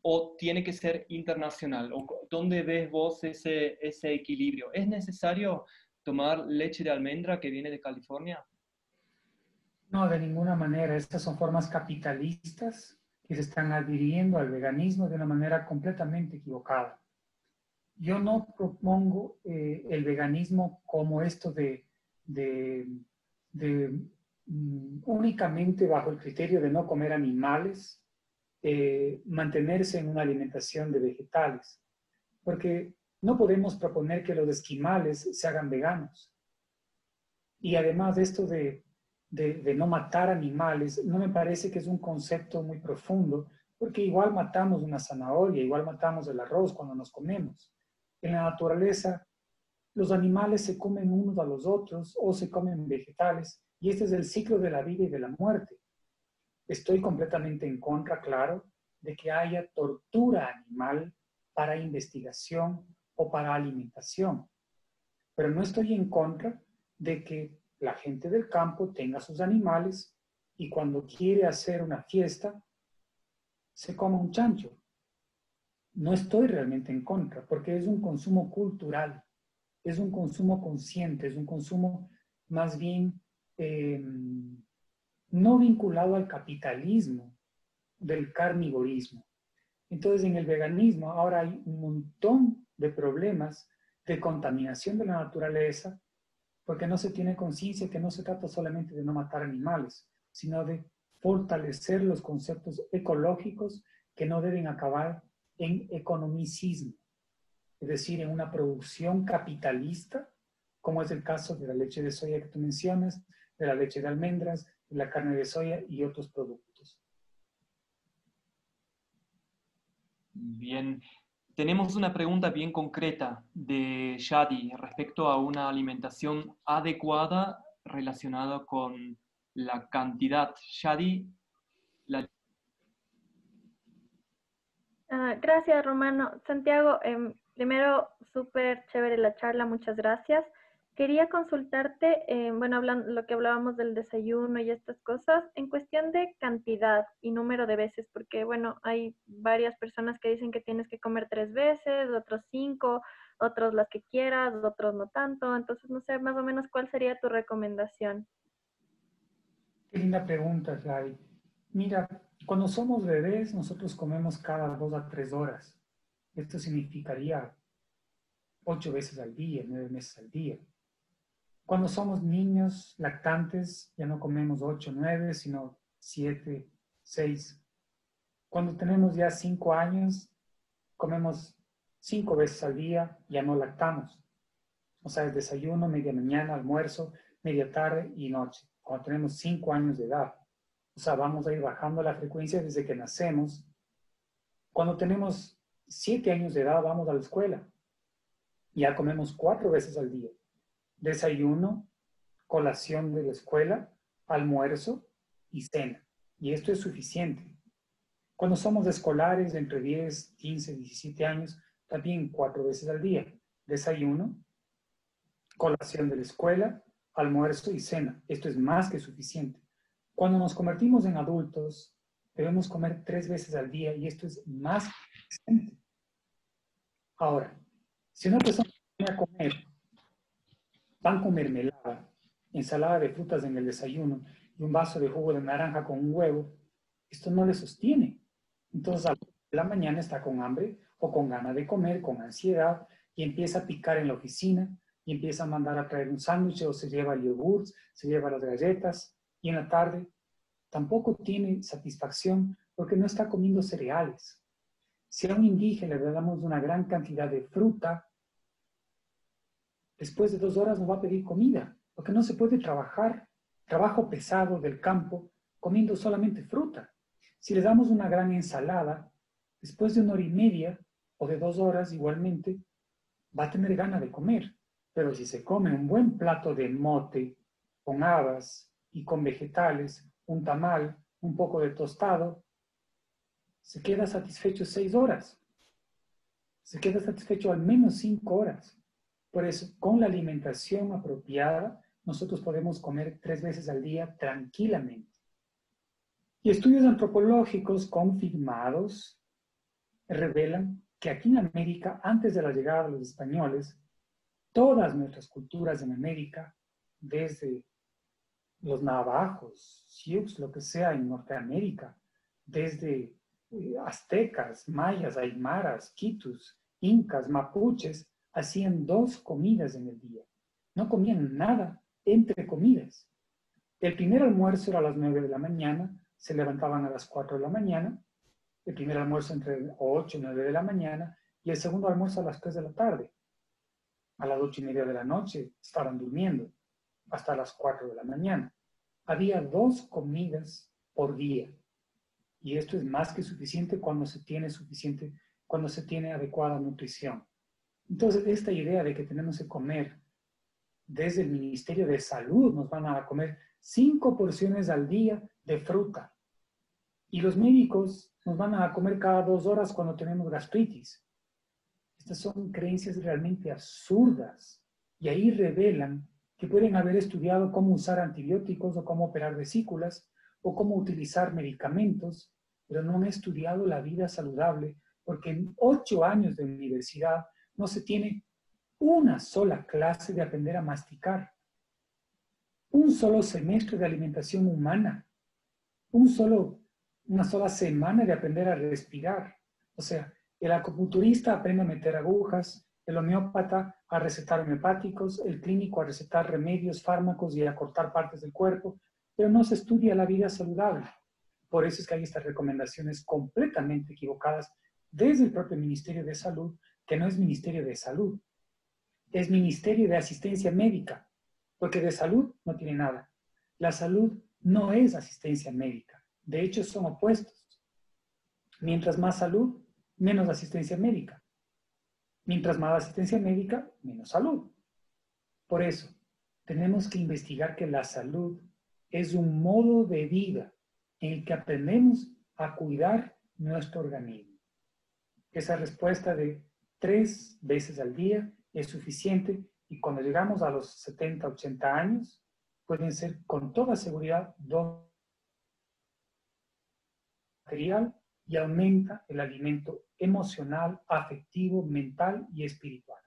[SPEAKER 2] o tiene que ser internacional? ¿O dónde ves vos ese equilibrio? ¿Es necesario tomar leche de almendra que viene de California?
[SPEAKER 3] No, de ninguna manera. Estas son formas capitalistas que se están adhiriendo al veganismo de una manera completamente equivocada. Yo no propongo el veganismo como esto únicamente bajo el criterio de no comer animales, mantenerse en una alimentación de vegetales. porque no podemos proponer que los esquimales se hagan veganos. Y además esto de no matar animales, no me parece que es un concepto muy profundo, porque igual matamos una zanahoria, igual matamos el arroz cuando nos comemos. En la naturaleza, los animales se comen unos a los otros o se comen vegetales, y este es el ciclo de la vida y de la muerte. Estoy completamente en contra, claro, de que haya tortura animal para investigación o para alimentación. Pero no estoy en contra de que la gente del campo tenga sus animales y cuando quiere hacer una fiesta, se coma un chancho. No estoy realmente en contra, porque es un consumo cultural, es un consumo consciente, es un consumo más bien no vinculado al capitalismo del carnivorismo. Entonces, en el veganismo ahora hay un montón de problemas de contaminación de la naturaleza, porque no se tiene conciencia que no se trata solamente de no matar animales, sino de fortalecer los conceptos ecológicos que no deben acabar en economicismo, es decir, en una producción capitalista, como es el caso de la leche de soya que tú mencionas, de la leche de almendras, de la carne de soya y otros productos.
[SPEAKER 2] Bien, tenemos una pregunta bien concreta de Shadi respecto a una alimentación adecuada relacionada con la cantidad. Shadi,
[SPEAKER 1] Gracias, Romano. Santiago, primero, súper chévere la charla, muchas gracias. Quería consultarte, bueno, hablando lo que hablábamos del desayuno y estas cosas, en cuestión de cantidad y número de veces, porque, bueno, hay varias personas que dicen que tienes que comer 3 veces, otros 5, otros las que quieras, otros no tanto. Entonces, no sé más o menos cuál sería tu recomendación.
[SPEAKER 3] Qué linda pregunta, Clary. Mira, cuando somos bebés, nosotros comemos cada 2 a 3 horas. Esto significaría 8 veces al día, 9 veces al día. Cuando somos niños lactantes, ya no comemos 8, 9, sino 7, 6. Cuando tenemos ya 5 años, comemos 5 veces al día, ya no lactamos. O sea, es desayuno, media mañana, almuerzo, media tarde y noche. Cuando tenemos 5 años de edad. O sea, vamos a ir bajando la frecuencia desde que nacemos. Cuando tenemos 7 años de edad, vamos a la escuela. Ya comemos 4 veces al día. Desayuno, colación de la escuela, almuerzo y cena. Y esto es suficiente. Cuando somos escolares de entre 10, 15, 17 años, también 4 veces al día. Desayuno, colación de la escuela, almuerzo y cena. Esto es más que suficiente. Cuando nos convertimos en adultos, debemos comer 3 veces al día y esto es más que suficiente. Ahora, si una persona viene a comer pan con mermelada, ensalada de frutas en el desayuno y un vaso de jugo de naranja con un huevo, esto no le sostiene. Entonces, a la mañana está con hambre o con ganas de comer, con ansiedad, y empieza a picar en la oficina, y empieza a mandar a traer un sándwich o se lleva el yogur, se lleva las galletas, y en la tarde tampoco tiene satisfacción porque no está comiendo cereales. Si a un indígena le damos una gran cantidad de fruta, después de 2 horas nos va a pedir comida, porque no se puede trabajar, trabajo pesado del campo, comiendo solamente fruta. Si le damos una gran ensalada, después de 1 hora y media o de 2 horas igualmente, va a tener ganas de comer. Pero si se come un buen plato de mote, con habas y con vegetales, un tamal, un poco de tostado, se queda satisfecho 6 horas. Se queda satisfecho al menos 5 horas. Por eso, con la alimentación apropiada, nosotros podemos comer 3 veces al día tranquilamente. Y estudios antropológicos confirmados revelan que aquí en América, antes de la llegada de los españoles, todas nuestras culturas en América, desde los navajos, sioux, lo que sea en Norteamérica, desde aztecas, mayas, aymaras, quitus, incas, mapuches, hacían 2 comidas en el día. No comían nada entre comidas. El primer almuerzo era a las 9 de la mañana, se levantaban a las 4 de la mañana. El primer almuerzo entre 8 y 9 de la mañana. y el segundo almuerzo a las 3 de la tarde. A las 8:30 de la noche estaban durmiendo, hasta las 4 de la mañana. Había 2 comidas por día. Y esto es más que suficiente cuando se tiene adecuada nutrición. Entonces, esta idea de que tenemos que comer desde el Ministerio de Salud, nos van a comer 5 porciones al día de fruta. Y los médicos nos van a comer cada 2 horas cuando tenemos gastritis. Estas son creencias realmente absurdas. Y ahí revelan que pueden haber estudiado cómo usar antibióticos o cómo operar vesículas o cómo utilizar medicamentos, pero no han estudiado la vida saludable porque en 8 años de universidad no se tiene una sola clase de aprender a masticar, un solo semestre de alimentación humana, una sola semana de aprender a respirar. O sea, el acupunturista aprende a meter agujas, el homeópata a recetar homeopáticos, el clínico a recetar remedios, fármacos y a cortar partes del cuerpo, pero no se estudia la vida saludable. Por eso es que hay estas recomendaciones completamente equivocadas desde el propio Ministerio de Salud, que no es Ministerio de Salud, es Ministerio de Asistencia Médica, porque de salud no tiene nada. La salud no es asistencia médica, de hecho son opuestos. Mientras más salud, menos asistencia médica. Mientras más asistencia médica, menos salud. Por eso, tenemos que investigar que la salud es un modo de vida en el que aprendemos a cuidar nuestro organismo. Esa respuesta de 3 veces al día es suficiente y cuando llegamos a los 70, 80 años, pueden ser con toda seguridad 2 material y aumenta el alimento emocional, afectivo, mental y espiritual.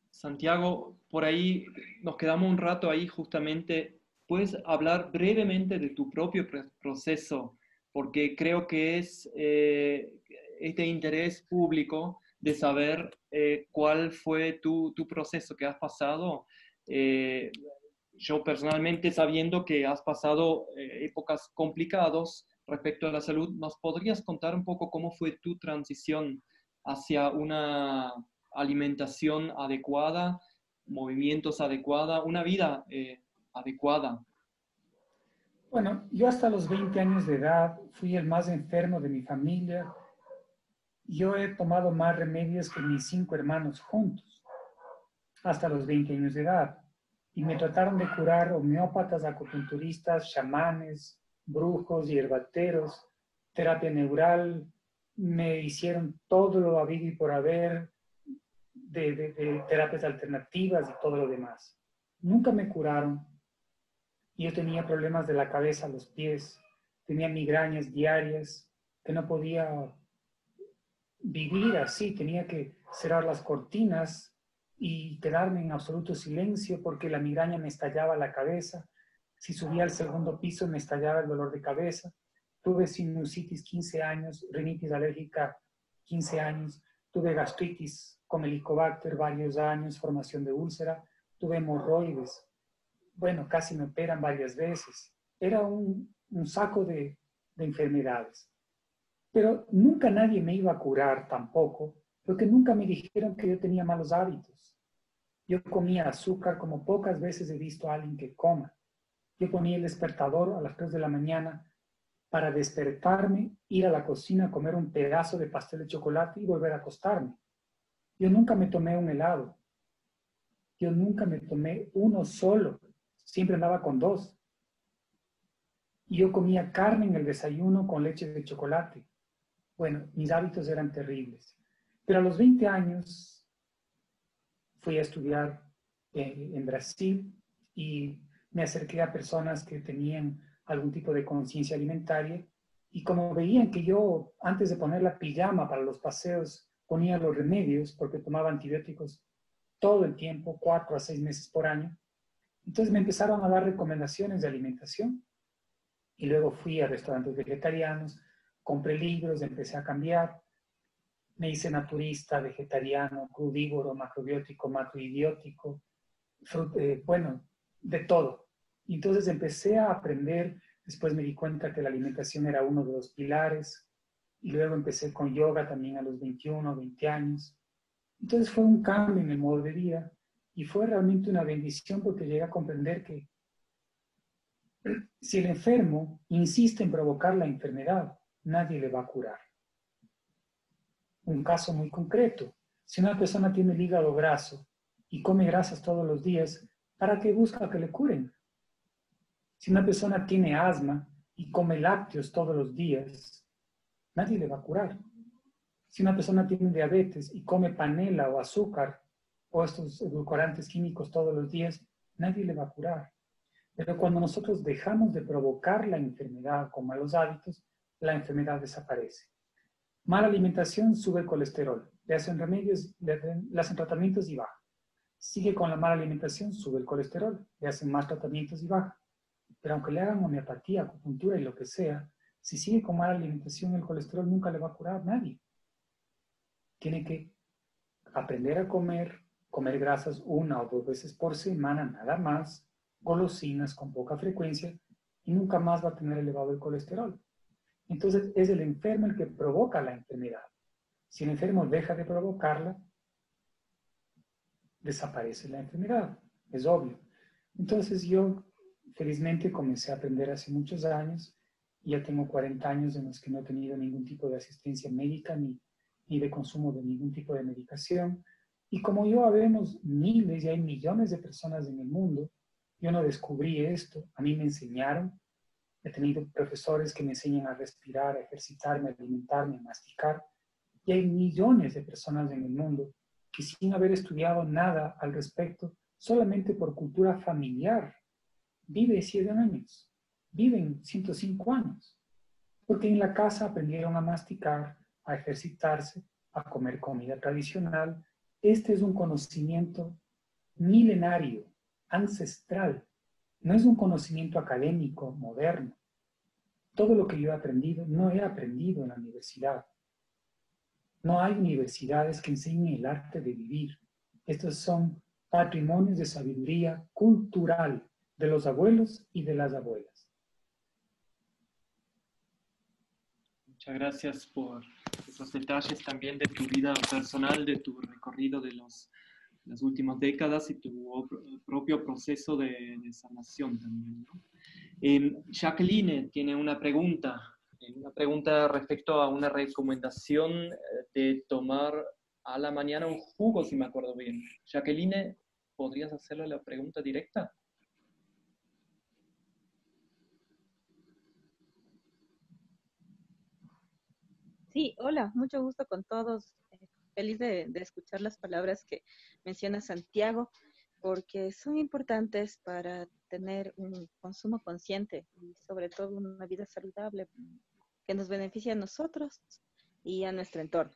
[SPEAKER 2] Santiago, por ahí nos quedamos un rato ahí justamente. ¿Puedes hablar brevemente de tu propio proceso? Porque creo que es este interés público de saber cuál fue tu proceso que has pasado. Yo personalmente, sabiendo que has pasado épocas complicadas respecto a la salud, ¿nos podrías contar un poco cómo fue tu transición hacia una alimentación adecuada, movimientos adecuados, una vida adecuada?
[SPEAKER 3] Bueno, yo hasta los 20 años de edad fui el más enfermo de mi familia. Yo he tomado más remedios que mis 5 hermanos juntos, hasta los 20 años de edad. Y me trataron de curar homeópatas, acupunturistas, chamanes, brujos, hierbateros, terapia neural. Me hicieron todo lo habido y por haber de terapias alternativas y todo lo demás. Nunca me curaron. Yo tenía problemas de la cabeza a los pies, tenía migrañas diarias, que no podía vivir así, tenía que cerrar las cortinas y quedarme en absoluto silencio porque la migraña me estallaba la cabeza. Si subía al segundo piso me estallaba el dolor de cabeza. Tuve sinusitis 15 años, rinitis alérgica 15 años, tuve gastritis con helicobacter varios años, formación de úlcera, tuve hemorroides. Bueno, casi me operan varias veces. Era un saco de enfermedades. Pero nunca nadie me iba a curar tampoco, porque nunca me dijeron que yo tenía malos hábitos. Yo comía azúcar como pocas veces he visto a alguien que coma. Yo ponía el despertador a las 3 de la mañana para despertarme, ir a la cocina, comer un pedazo de pastel de chocolate y volver a acostarme. Yo nunca me tomé un helado. Yo nunca me tomé uno solo. Siempre andaba con 2. Y yo comía carne en el desayuno con leche de chocolate. Bueno, mis hábitos eran terribles. Pero a los 20 años fui a estudiar en Brasil y me acerqué a personas que tenían algún tipo de conciencia alimentaria y como veían que yo, antes de poner la pijama para los paseos, ponía los remedios porque tomaba antibióticos todo el tiempo, 4 a 6 meses por año, entonces me empezaron a dar recomendaciones de alimentación y luego fui a restaurantes vegetarianos, compré libros, empecé a cambiar, me hice naturista, vegetariano, crudívoro, macrobiótico, macroibiótico, bueno, de todo. Y entonces empecé a aprender, después me di cuenta que la alimentación era uno de los pilares, y luego empecé con yoga también a los 21, 20 años. Entonces fue un cambio en el modo de vida y fue realmente una bendición porque llegué a comprender que si el enfermo insiste en provocar la enfermedad, nadie le va a curar. Un caso muy concreto, si una persona tiene el hígado graso y come grasas todos los días, ¿para qué busca que le curen? Si una persona tiene asma y come lácteos todos los días, nadie le va a curar. Si una persona tiene diabetes y come panela o azúcar o estos edulcorantes químicos todos los días, nadie le va a curar. Pero cuando nosotros dejamos de provocar la enfermedad con malos hábitos, la enfermedad desaparece. Mala alimentación sube el colesterol, le hacen remedios, le hacen tratamientos y baja. Sigue con la mala alimentación, sube el colesterol, le hacen más tratamientos y baja. Pero aunque le hagan homeopatía, acupuntura y lo que sea, si sigue con mala alimentación, el colesterol nunca le va a curar a nadie. Tiene que aprender a comer grasas 1 o 2 veces por semana, nada más, golosinas con poca frecuencia, y nunca más va a tener elevado el colesterol. Entonces es el enfermo el que provoca la enfermedad. Si el enfermo deja de provocarla, desaparece la enfermedad, es obvio. Entonces yo felizmente comencé a aprender hace muchos años, y ya tengo 40 años en los que no he tenido ningún tipo de asistencia médica ni de consumo de ningún tipo de medicación. Y como yo habemos miles y hay millones de personas en el mundo, yo no descubrí esto, a mí me enseñaron. He tenido profesores que me enseñan a respirar, a ejercitarme, a alimentarme, a masticar. Y hay millones de personas en el mundo que sin haber estudiado nada al respecto, solamente por cultura familiar, viven 100 años, viven 105 años. Porque en la casa aprendieron a masticar, a ejercitarse, a comer comida tradicional. Este es un conocimiento milenario, ancestral. No es un conocimiento académico, moderno. Todo lo que yo he aprendido, no he aprendido en la universidad. No hay universidades que enseñen el arte de vivir. Estos son patrimonios de sabiduría cultural de los abuelos y de las abuelas.
[SPEAKER 2] Muchas gracias por esos detalles también de tu vida personal, de tu recorrido de las últimas décadas y tu propio proceso de sanación también, ¿no? Jacqueline tiene una pregunta respecto a una recomendación de tomar a la mañana un jugo, si me acuerdo bien. Jacqueline, ¿podrías hacerle la pregunta directa?
[SPEAKER 4] Sí, hola, mucho gusto con todos. Feliz de escuchar las palabras que menciona Santiago, porque son importantes para tener un consumo consciente y sobre todo una vida saludable que nos beneficie a nosotros y a nuestro entorno.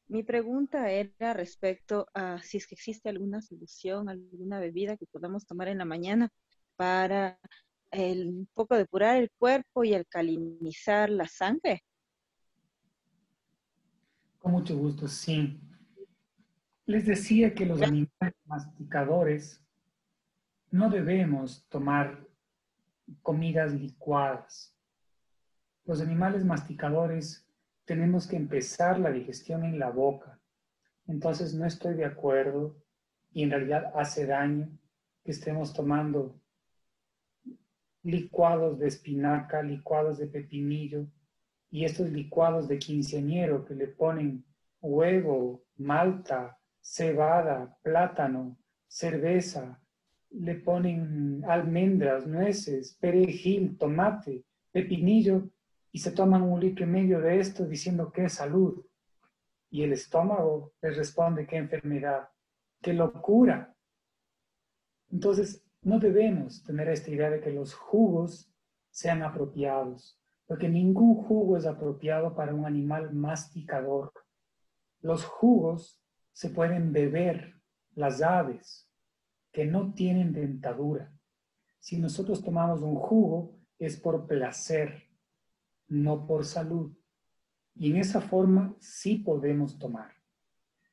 [SPEAKER 4] Mi pregunta era respecto a si es que existe alguna solución, alguna bebida que podamos tomar en la mañana para un poco depurar el cuerpo y alcalinizar la sangre.
[SPEAKER 3] Con mucho gusto, sí. Les decía que los animales masticadores no debemos tomar comidas licuadas. Los animales masticadores tenemos que empezar la digestión en la boca. Entonces no estoy de acuerdo y en realidad hace daño que estemos tomando licuados de espinaca, licuados de pepinillo y estos licuados de quinceañero que le ponen huevo, malta, cebada, plátano, cerveza, le ponen almendras, nueces, perejil, tomate, pepinillo y se toman 1,5 litros de esto diciendo que es salud. Y el estómago les responde qué enfermedad, qué locura. Entonces, no debemos tener esta idea de que los jugos sean apropiados, porque ningún jugo es apropiado para un animal masticador. Los jugos se pueden beber las aves que no tienen dentadura. Si nosotros tomamos un jugo es por placer, no por salud. Y en esa forma sí podemos tomar.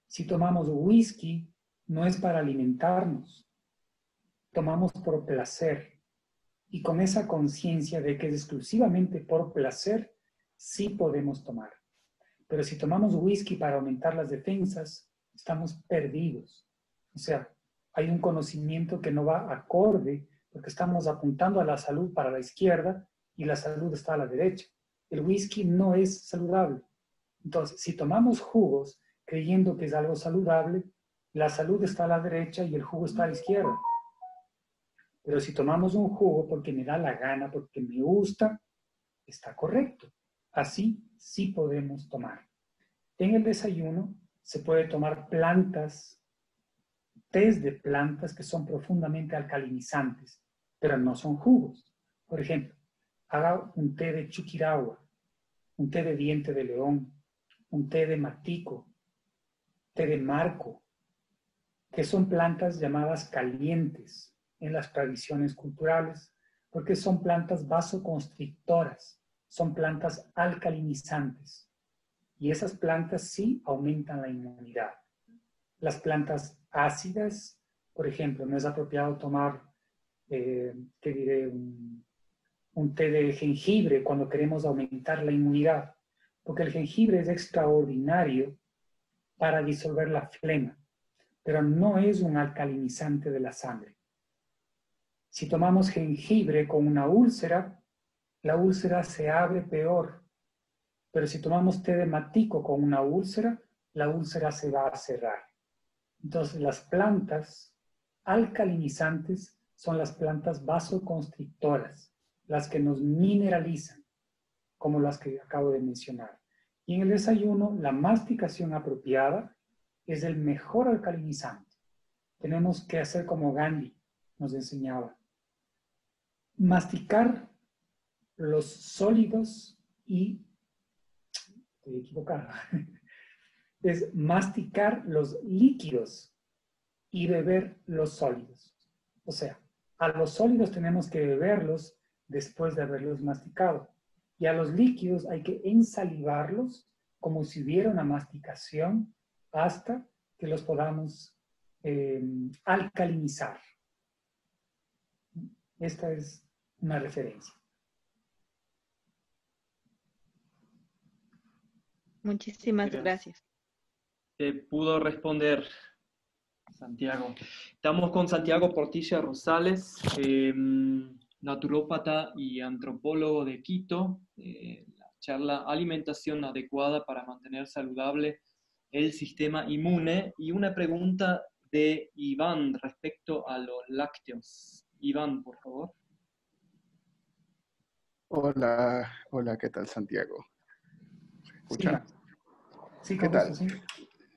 [SPEAKER 3] Si tomamos whisky, no es para alimentarnos. Tomamos por placer. Y con esa conciencia de que es exclusivamente por placer, sí podemos tomar. Pero si tomamos whisky para aumentar las defensas, estamos perdidos. O sea, hay un conocimiento que no va acorde porque estamos apuntando a la salud para la izquierda y la salud está a la derecha. El whisky no es saludable. Entonces, si tomamos jugos creyendo que es algo saludable, la salud está a la derecha y el jugo está a la izquierda. Pero si tomamos un jugo porque me da la gana, porque me gusta, está correcto. Así sí podemos tomar. En el desayuno se puede tomar plantas, tés de plantas que son profundamente alcalinizantes, pero no son jugos. Por ejemplo, haga un té de chuquiragua, un té de diente de león, un té de matico, té de marco, que son plantas llamadas calientes en las tradiciones culturales, porque son plantas vasoconstrictoras, son plantas alcalinizantes. Y esas plantas sí aumentan la inmunidad. Las plantas ácidas, por ejemplo, no es apropiado tomar, ¿qué diré? Un té de jengibre cuando queremos aumentar la inmunidad, porque el jengibre es extraordinario para disolver la flema, pero no es un alcalinizante de la sangre. Si tomamos jengibre con una úlcera, la úlcera se abre peor, pero si tomamos té de matico con una úlcera, la úlcera se va a cerrar. Entonces, las plantas alcalinizantes son las plantas vasoconstrictoras, las que nos mineralizan, como las que acabo de mencionar. Y en el desayuno, la masticación apropiada es el mejor alcalinizante. Tenemos que hacer como Gandhi nos enseñaba. Masticar los sólidos y... Estoy equivocado. Es masticar los líquidos y beber los sólidos. O sea, a los sólidos tenemos que beberlos después de haberlos masticado. Y a los líquidos hay que ensalivarlos como si hubiera una masticación hasta que los podamos alcalinizar. Esta es una referencia.
[SPEAKER 4] Muchísimas gracias.
[SPEAKER 2] Te pudo responder, Santiago. Estamos con Santiago Portilla Rosales, naturópata y antropólogo de Quito. La charla Alimentación adecuada para mantener saludable el sistema inmune. Y una pregunta de Iván respecto a los lácteos. Iván, por favor.
[SPEAKER 5] Hola, hola, ¿qué tal, Santiago? ¿Se escucha?
[SPEAKER 3] Sí,
[SPEAKER 5] ¿Qué tal?
[SPEAKER 3] sí.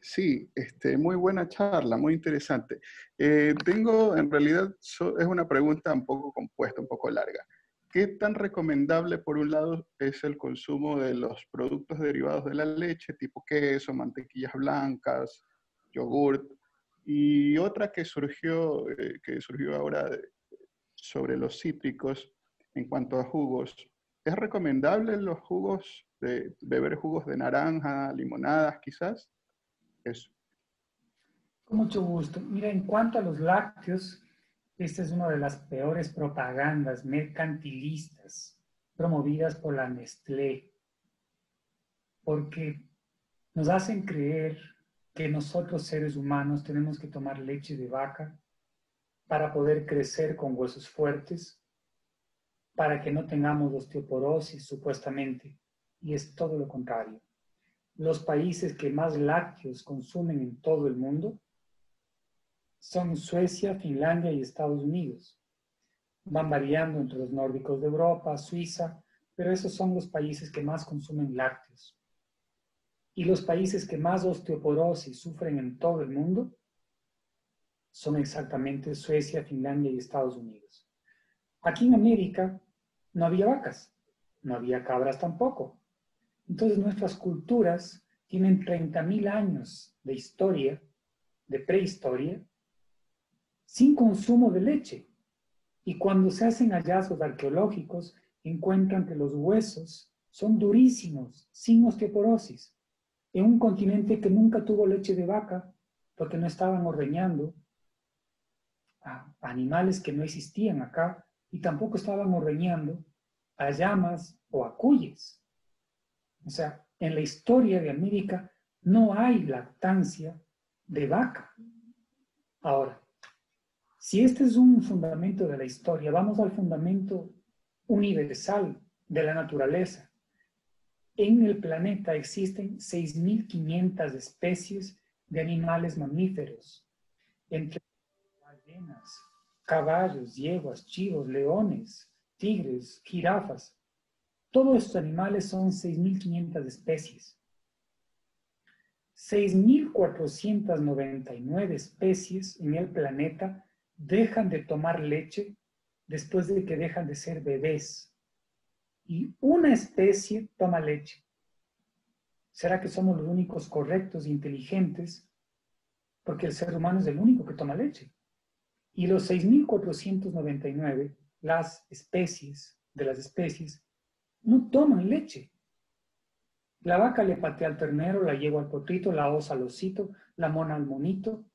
[SPEAKER 5] Sí, muy buena charla, muy interesante. Tengo, en realidad, es una pregunta un poco compuesta, un poco larga. ¿Qué tan recomendable, por un lado, es el consumo de los productos derivados de la leche, tipo queso, mantequillas blancas, yogurt? Y otra que surgió ahora sobre los cítricos en cuanto a jugos. ¿Es recomendable los jugos, beber jugos de naranja, limonadas quizás? Eso.
[SPEAKER 3] Con mucho gusto. Mira, en cuanto a los lácteos, esta es una de las peores propagandas mercantilistas promovidas por la Nestlé, porque nos hacen creer que nosotros seres humanos tenemos que tomar leche de vaca para poder crecer con huesos fuertes, para que no tengamos osteoporosis supuestamente, y es todo lo contrario. Los países que más lácteos consumen en todo el mundo son Suecia, Finlandia y Estados Unidos. Van variando entre los nórdicos de Europa, Suiza, pero esos son los países que más consumen lácteos. Y los países que más osteoporosis sufren en todo el mundo son exactamente Suecia, Finlandia y Estados Unidos. Aquí en América no había vacas, no había cabras tampoco. Entonces nuestras culturas tienen 30.000 años de historia, de prehistoria, sin consumo de leche. Y cuando se hacen hallazgos arqueológicos, encuentran que los huesos son durísimos, sin osteoporosis, en un continente que nunca tuvo leche de vaca, porque no estaban ordeñando a animales que no existían acá, y tampoco estaban ordeñando a llamas o a cuyes. O sea, En la historia de América no hay lactancia de vaca. Ahora, si este es un fundamento de la historia, vamos al fundamento universal de la naturaleza. En el planeta existen 6.500 especies de animales mamíferos, entre ballenas, caballos, yeguas, chivos, leones, tigres, jirafas. Todos estos animales son 6.500 especies. 6.499 especies en el planeta dejan de tomar leche después de que dejan de ser bebés. Y una especie toma leche. ¿Será que somos los únicos correctos e inteligentes? Porque el ser humano es el único que toma leche. Y los 6.499, las especies de las especies, no toman leche. La vaca le patea al ternero, la yegua al potito, la osa al osito, la mona al monito,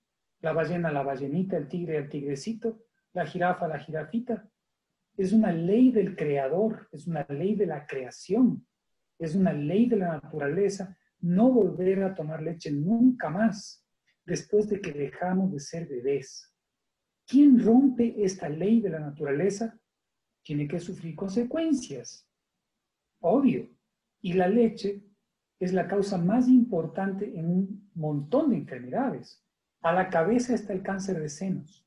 [SPEAKER 3] la ballena a la ballenita, el tigre al tigrecito, la jirafa a la jirafita. Es una ley del creador, es una ley de la creación, es una ley de la naturaleza no volver a tomar leche nunca más después de que dejamos de ser bebés. ¿Quién rompe esta ley de la naturaleza? Tiene que sufrir consecuencias. Obvio. Y la leche es la causa más importante en un montón de enfermedades. A la cabeza está el cáncer de senos.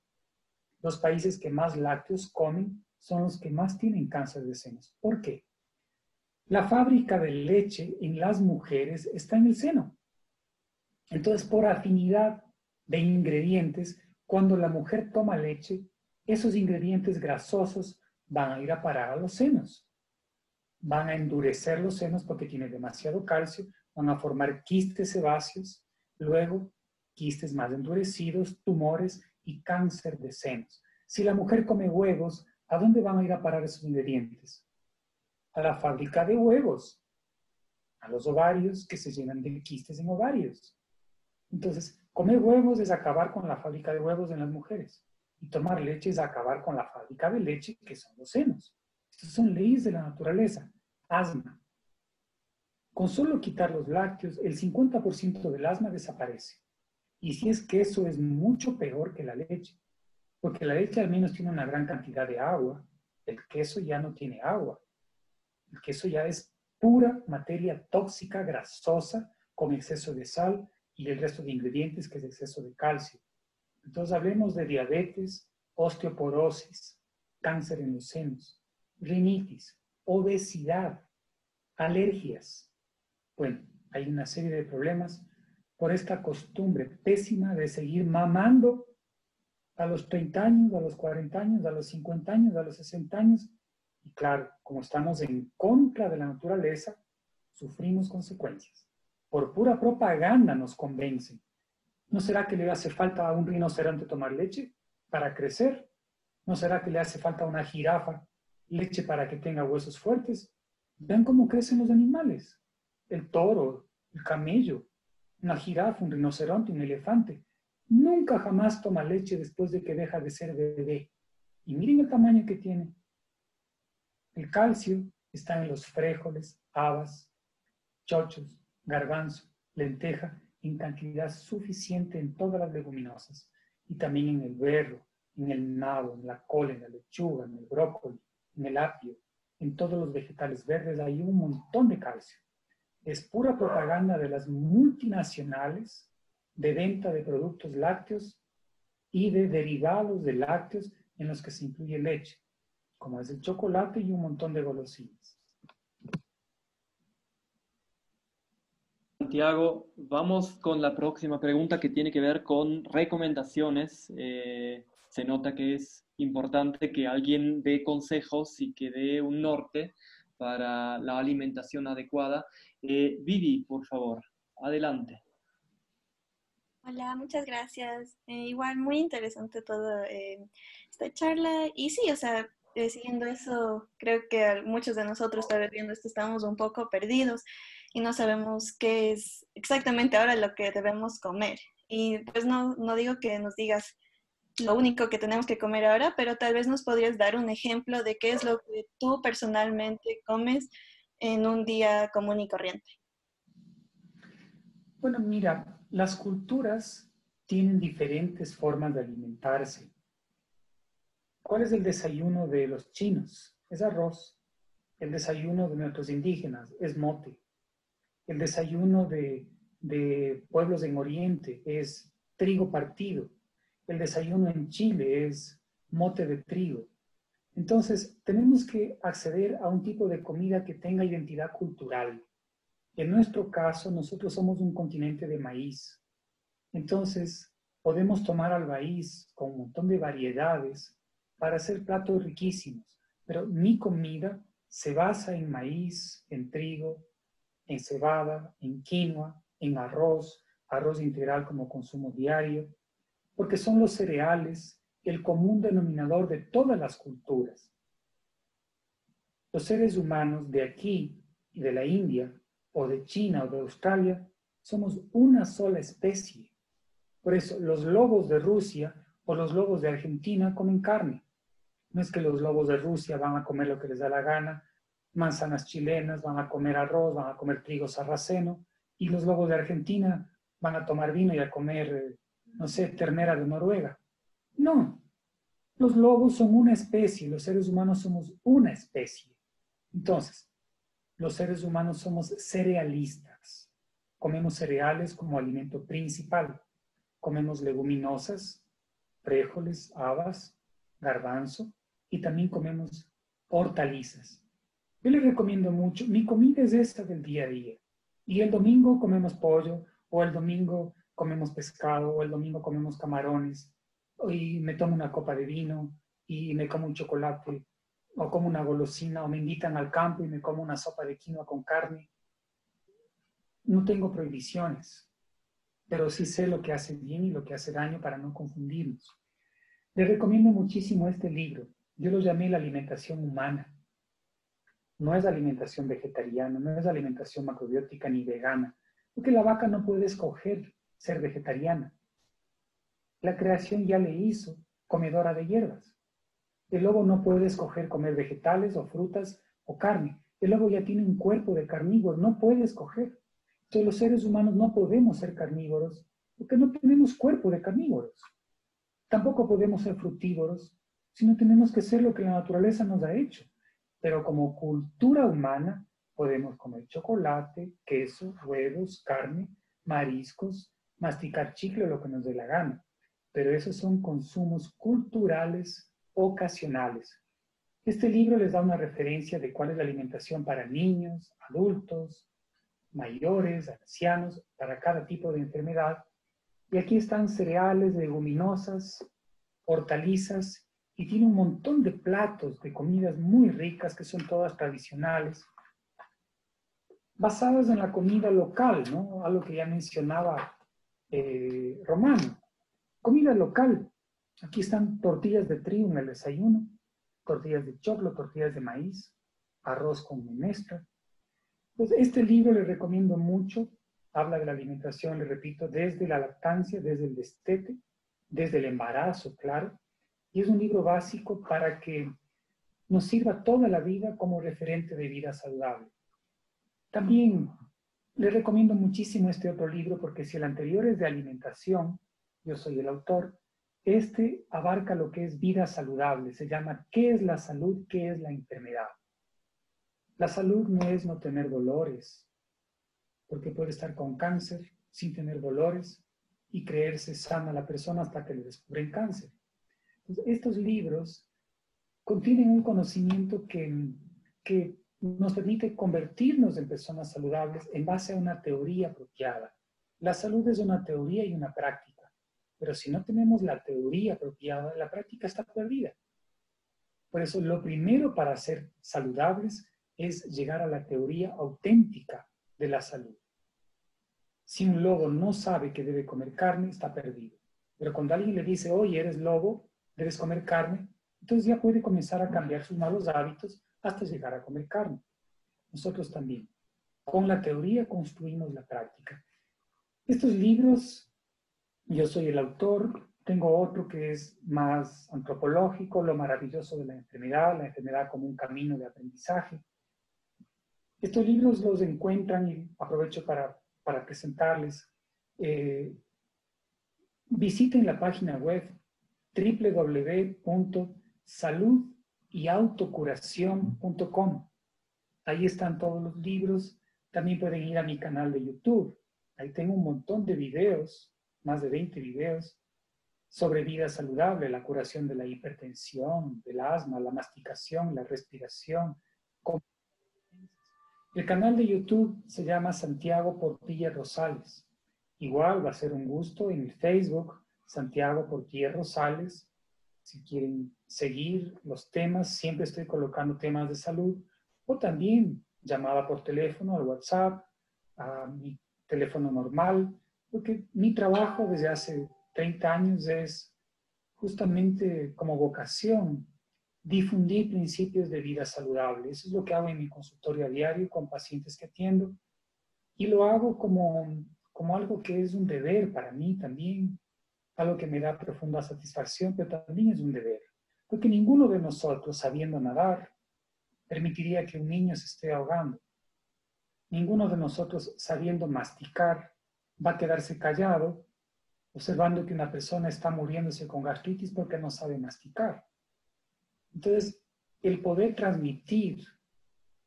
[SPEAKER 3] Los países que más lácteos comen son los que más tienen cáncer de senos. ¿Por qué? La fábrica de leche en las mujeres está en el seno. Entonces, por afinidad de ingredientes, cuando la mujer toma leche, esos ingredientes grasosos van a ir a parar a los senos. Van a endurecer los senos porque tiene demasiado calcio, van a formar quistes sebáceos, luego quistes más endurecidos, tumores y cáncer de senos. Si la mujer come huevos, ¿a dónde van a ir a parar esos ingredientes? A la fábrica de huevos, a los ovarios que se llenan de quistes en ovarios. Entonces, comer huevos es acabar con la fábrica de huevos en las mujeres. Y tomar leche es acabar con la fábrica de leche, que son los senos. Estas son leyes de la naturaleza. Asma. Con solo quitar los lácteos, el 50% del asma desaparece. Y si es que eso es mucho peor que la leche, porque la leche al menos tiene una gran cantidad de agua, el queso ya no tiene agua. El queso ya es pura materia tóxica, grasosa, con exceso de sal y el resto de ingredientes, que es exceso de calcio. Entonces hablemos de diabetes, osteoporosis, cáncer en los senos, rinitis, obesidad, alergias. Bueno, hay una serie de problemas por esta costumbre pésima de seguir mamando a los 30 años, a los 40 años, a los 50 años, a los 60 años. Y claro, como estamos en contra de la naturaleza, sufrimos consecuencias. Por pura propaganda nos convencen. ¿No será que le hace falta a un rinoceronte tomar leche para crecer? ¿No será que le hace falta a una jirafa leche para que tenga huesos fuertes? Vean cómo crecen los animales. El toro, el camello, una jirafa, un rinoceronte, un elefante. Nunca jamás toma leche después de que deja de ser bebé. Y miren el tamaño que tiene. El calcio está en los frijoles, habas, chochos, garbanzo, lenteja, en cantidad suficiente en todas las leguminosas. Y también en el berro, en el nabo, en la col, en la lechuga, en el brócoli, en el apio, en todos los vegetales verdes hay un montón de calcio. Es pura propaganda de las multinacionales de venta de productos lácteos y de derivados de lácteos en los que se incluye leche, como es el chocolate y un montón de golosinas.
[SPEAKER 2] Santiago, vamos con la próxima pregunta que tiene que ver con recomendaciones. Se nota que es importante que alguien dé consejos y que dé un norte para la alimentación adecuada. Vivi, por favor, adelante.
[SPEAKER 6] Hola, muchas gracias. Igual muy interesante toda esta charla. Y sí, o sea, siguiendo eso, creo que muchos de nosotros, tal vez viendo esto, estamos un poco perdidos y no sabemos qué es exactamente ahora lo que debemos comer. Y pues no digo que nos digas lo único que tenemos que comer ahora, pero tal vez nos podrías dar un ejemplo de qué es lo que tú personalmente comes en un día común y corriente.
[SPEAKER 3] Bueno, mira, las culturas tienen diferentes formas de alimentarse. ¿Cuál es el desayuno de los chinos? Es arroz. El desayuno de nuestros indígenas es mote. El desayuno de pueblos en Oriente es trigo partido. El desayuno en Chile es mote de trigo. Entonces, tenemos que acceder a un tipo de comida que tenga identidad cultural. En nuestro caso, nosotros somos un continente de maíz. Entonces, podemos tomar al maíz con un montón de variedades para hacer platos riquísimos. Pero mi comida se basa en maíz, en trigo, en cebada, en quinoa, en arroz, arroz integral como consumo diario, porque son los cereales el común denominador de todas las culturas. Los seres humanos de aquí y de la India, o de China o de Australia, somos una sola especie. Por eso, los lobos de Rusia o los lobos de Argentina comen carne. No es que los lobos de Rusia van a comer lo que les da la gana, manzanas chilenas, van a comer arroz, van a comer trigo sarraceno, y los lobos de Argentina van a tomar vino y a comer, no sé, ternera de Noruega. No, los lobos son una especie, los seres humanos somos una especie. Entonces, los seres humanos somos cerealistas. Comemos cereales como alimento principal. Comemos leguminosas, frijoles, habas, garbanzo, y también comemos hortalizas. Yo les recomiendo mucho, mi comida es esta del día a día. Y el domingo comemos pollo, o el domingo comemos pescado, o el domingo comemos camarones, y me tomo una copa de vino, y me como un chocolate, o como una golosina, o me invitan al campo y me como una sopa de quinoa con carne. No tengo prohibiciones, pero sí sé lo que hace bien y lo que hace daño para no confundirnos. Les recomiendo muchísimo este libro. Yo lo llamé La alimentación humana. No es alimentación vegetariana, no es alimentación macrobiótica ni vegana, porque la vaca no puede escoger ser vegetariana. La creación ya le hizo comedora de hierbas. El lobo no puede escoger comer vegetales o frutas o carne. El lobo ya tiene un cuerpo de carnívoro, no puede escoger. Entonces los seres humanos no podemos ser carnívoros porque no tenemos cuerpo de carnívoros. Tampoco podemos ser frutívoros, sino tenemos que ser lo que la naturaleza nos ha hecho. Pero como cultura humana podemos comer chocolate, queso, huevos, carne, mariscos, masticar chicle, lo que nos dé la gana. Pero esos son consumos culturales ocasionales. Este libro les da una referencia de cuál es la alimentación para niños, adultos, mayores, ancianos, para cada tipo de enfermedad. Y aquí están cereales, leguminosas, hortalizas, y tiene un montón de platos de comidas muy ricas que son todas tradicionales, basadas en la comida local, ¿no? Algo que ya mencionaba Romano. Comida local. Aquí están tortillas de trigo en el desayuno, tortillas de choclo, tortillas de maíz, arroz con menestra. Pues este libro le recomiendo mucho. Habla de la alimentación, le repito, desde la lactancia, desde el destete, desde el embarazo, claro. Y es un libro básico para que nos sirva toda la vida como referente de vida saludable. También le recomiendo muchísimo este otro libro porque si el anterior es de alimentación, yo soy el autor, este abarca lo que es vida saludable. Se llama ¿Qué es la salud? ¿Qué es la enfermedad? La salud no es no tener dolores, porque puede estar con cáncer sin tener dolores y creerse sana la persona hasta que le descubren cáncer. Entonces, estos libros contienen un conocimiento que nos permite convertirnos en personas saludables en base a una teoría apropiada. La salud es una teoría y una práctica, pero si no tenemos la teoría apropiada, la práctica está perdida. Por eso, lo primero para ser saludables es llegar a la teoría auténtica de la salud. Si un lobo no sabe que debe comer carne, está perdido. Pero cuando alguien le dice, oye, eres lobo, debes comer carne, entonces ya puede comenzar a cambiar sus malos hábitos hasta llegar a comer carne. Nosotros también. Con la teoría construimos la práctica. Estos libros, yo soy el autor, tengo otro que es más antropológico, Lo maravilloso de la enfermedad como un camino de aprendizaje. Estos libros los encuentran, y aprovecho para para presentarles. Visiten la página web www.saludyautoCuración.com. Ahí están todos los libros. También pueden ir a mi canal de YouTube. Ahí tengo un montón de videos, más de 20 videos, sobre vida saludable, la curación de la hipertensión, del asma, la masticación, la respiración. El canal de YouTube se llama Santiago Portilla Rosales. Igual va a ser un gusto en el Facebook, Santiago Portilla Rosales. Si quieren seguir los temas, siempre estoy colocando temas de salud, o también llamada por teléfono, al WhatsApp, a mi teléfono normal, porque mi trabajo desde hace 30 años es justamente como vocación difundir principios de vida saludable. Eso es lo que hago en mi consultorio a diario con pacientes que atiendo, y lo hago como algo que es un deber para mí también, algo que me da profunda satisfacción, pero también es un deber, porque ninguno de nosotros, sabiendo nadar, permitiría que un niño se esté ahogando. Ninguno de nosotros, sabiendo masticar, va a quedarse callado observando que una persona está muriéndose con gastritis porque no sabe masticar. Entonces, el poder transmitir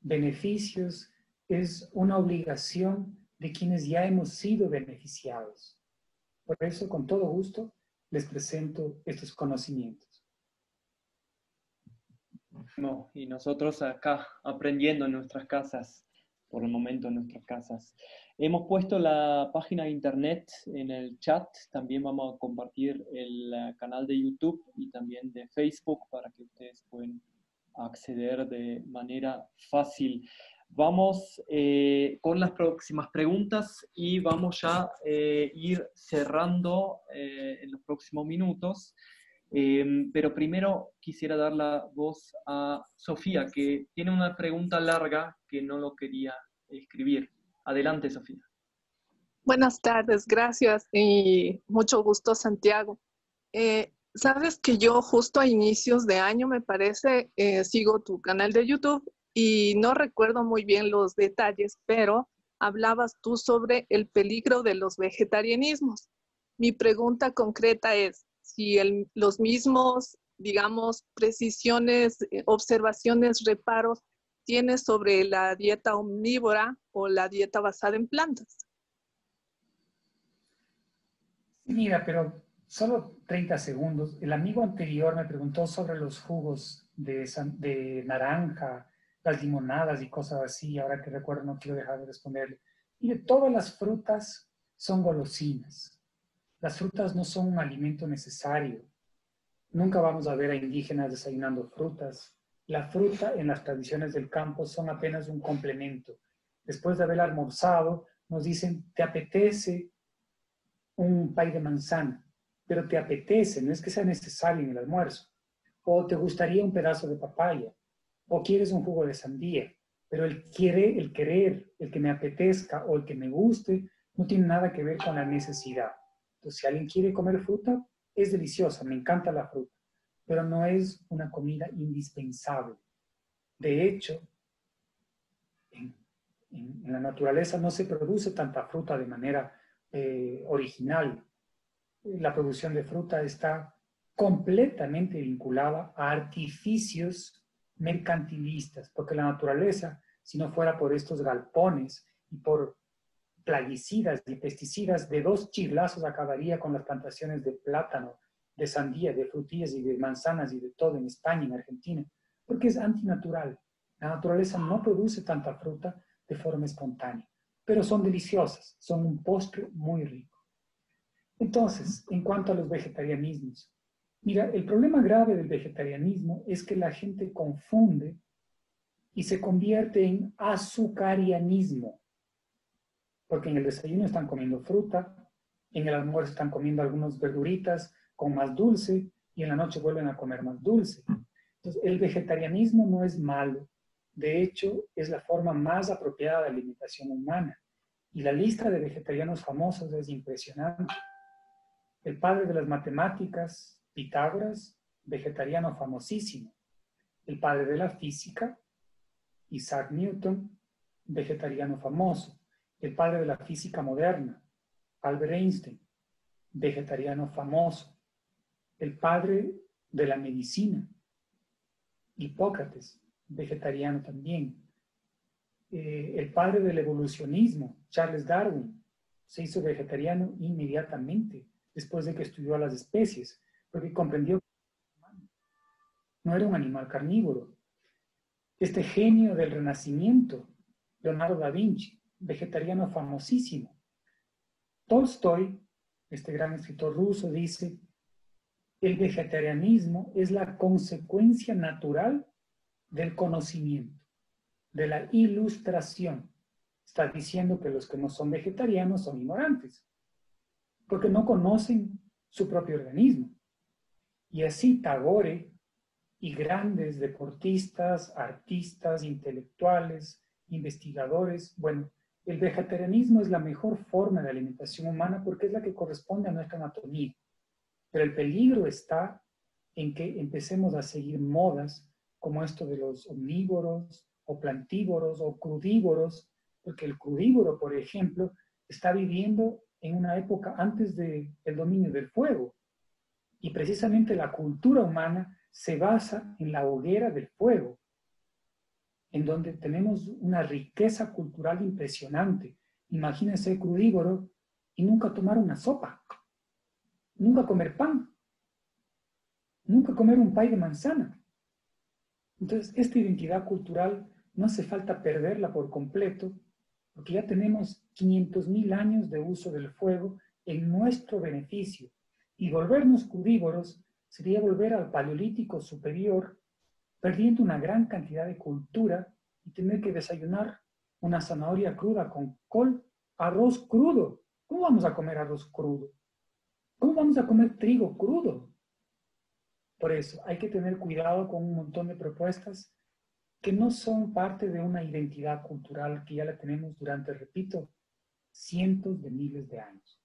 [SPEAKER 3] beneficios es una obligación de quienes ya hemos sido beneficiados. Por eso, con todo gusto, les presento estos conocimientos.
[SPEAKER 2] No, y nosotros acá aprendiendo en nuestras casas, por el momento en nuestras casas. Hemos puesto la página de internet en el chat, también vamos a compartir el canal de YouTube y también de Facebook para que ustedes puedan acceder de manera fácil. Vamos con las próximas preguntas y vamos ya a ir cerrando en los próximos minutos. Pero primero quisiera dar la voz a Sofía, que tiene una pregunta larga que no lo quería escribir. Adelante, Sofía.
[SPEAKER 7] Buenas tardes, gracias y mucho gusto, Santiago. Sabes que yo justo a inicios de año, me parece, sigo tu canal de YouTube y no recuerdo muy bien los detalles, pero hablabas tú sobre el peligro de los vegetarianismos. Mi pregunta concreta es, si los mismos, digamos, precisiones, observaciones, reparos, tienes sobre la dieta omnívora o la dieta basada en plantas.
[SPEAKER 3] Mira, pero solo 30 segundos. El amigo anterior me preguntó sobre los jugos de naranja, las limonadas y cosas así. Ahora que recuerdo, no quiero dejar de responderle. Mire, todas las frutas son golosinas. Las frutas no son un alimento necesario. Nunca vamos a ver a indígenas desayunando frutas. La fruta en las tradiciones del campo son apenas un complemento. Después de haber almorzado, nos dicen, ¿te apetece un pay de manzana? Pero te apetece, no es que sea necesario en el almuerzo. O te gustaría un pedazo de papaya, o quieres un jugo de sandía. Pero el querer, el que me apetezca o el que me guste, no tiene nada que ver con la necesidad. Entonces, si alguien quiere comer fruta, es deliciosa, me encanta la fruta, pero no es una comida indispensable. De hecho, en la naturaleza no se produce tanta fruta de manera original. La producción de fruta está completamente vinculada a artificios mercantilistas, porque la naturaleza, si no fuera por estos galpones y por plaguicidas y pesticidas, de 2 chirlazos acabaría con las plantaciones de plátano, de sandía, de frutillas y de manzanas y de todo en España, en Argentina, porque es antinatural. La naturaleza no produce tanta fruta de forma espontánea, pero son deliciosas, son un postre muy rico. Entonces, en cuanto a los vegetarianismos, mira, el problema grave del vegetarianismo es que la gente confunde y se convierte en azucarianismo, porque en el desayuno están comiendo fruta, en el almuerzo están comiendo algunas verduritas con más dulce y en la noche vuelven a comer más dulce. Entonces, el vegetarianismo no es malo, de hecho, es la forma más apropiada de alimentación humana. Y la lista de vegetarianos famosos es impresionante. El padre de las matemáticas, Pitágoras, vegetariano famosísimo. El padre de la física, Isaac Newton, vegetariano famoso. el padre de la física moderna, Albert Einstein, vegetariano famoso, el padre de la medicina, Hipócrates, vegetariano también, el padre del evolucionismo, Charles Darwin, se hizo vegetariano inmediatamente después de que estudió a las especies, porque comprendió que no era un animal carnívoro. Este genio del Renacimiento, Leonardo da Vinci, vegetariano famosísimo. Tolstoy, este gran escritor ruso, dice: el vegetarianismo es la consecuencia natural del conocimiento, de la ilustración. Está diciendo que los que no son vegetarianos son ignorantes, porque no conocen su propio organismo. Y así Tagore y grandes deportistas, artistas, intelectuales, investigadores, bueno, el vegetarianismo es la mejor forma de alimentación humana porque es la que corresponde a nuestra anatomía. Pero el peligro está en que empecemos a seguir modas como esto de los omnívoros o plantívoros o crudívoros, porque el crudívoro, por ejemplo, está viviendo en una época antes del dominio del fuego. Y precisamente la cultura humana se basa en la hoguera del fuego, en donde tenemos una riqueza cultural impresionante. Imagínense crudívoro y nunca tomar una sopa, nunca comer pan, nunca comer un pay de manzana. Entonces, esta identidad cultural no hace falta perderla por completo, porque ya tenemos 500.000 años de uso del fuego en nuestro beneficio. Y volvernos crudívoros sería volver al Paleolítico superior, perdiendo una gran cantidad de cultura y tener que desayunar una zanahoria cruda con col, arroz crudo. ¿Cómo vamos a comer arroz crudo? ¿Cómo vamos a comer trigo crudo? Por eso hay que tener cuidado con un montón de propuestas que no son parte de una identidad cultural que ya la tenemos durante, repito, cientos de miles de años.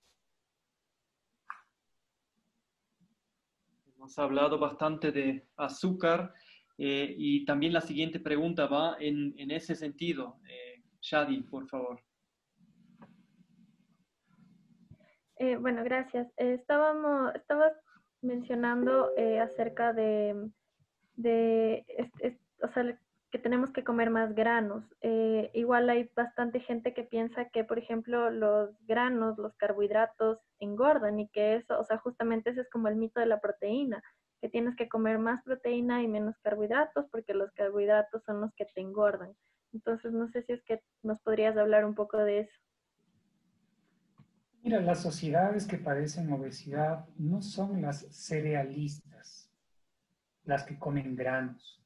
[SPEAKER 2] Hemos hablado bastante de azúcar y también la siguiente pregunta va en ese sentido. Shadi, por favor.
[SPEAKER 1] Bueno, gracias. Estabas mencionando acerca o sea, que tenemos que comer más granos. Igual hay bastante gente que piensa que, por ejemplo, los granos, los carbohidratos engordan y que eso, o sea, justamente ese es como el mito de la proteína, que tienes que comer más proteína y menos carbohidratos porque los carbohidratos son los que te engordan. Entonces, no sé si es que nos podrías hablar un poco de eso.
[SPEAKER 3] Mira, las sociedades que padecen obesidad no son las cerealistas, las que comen granos.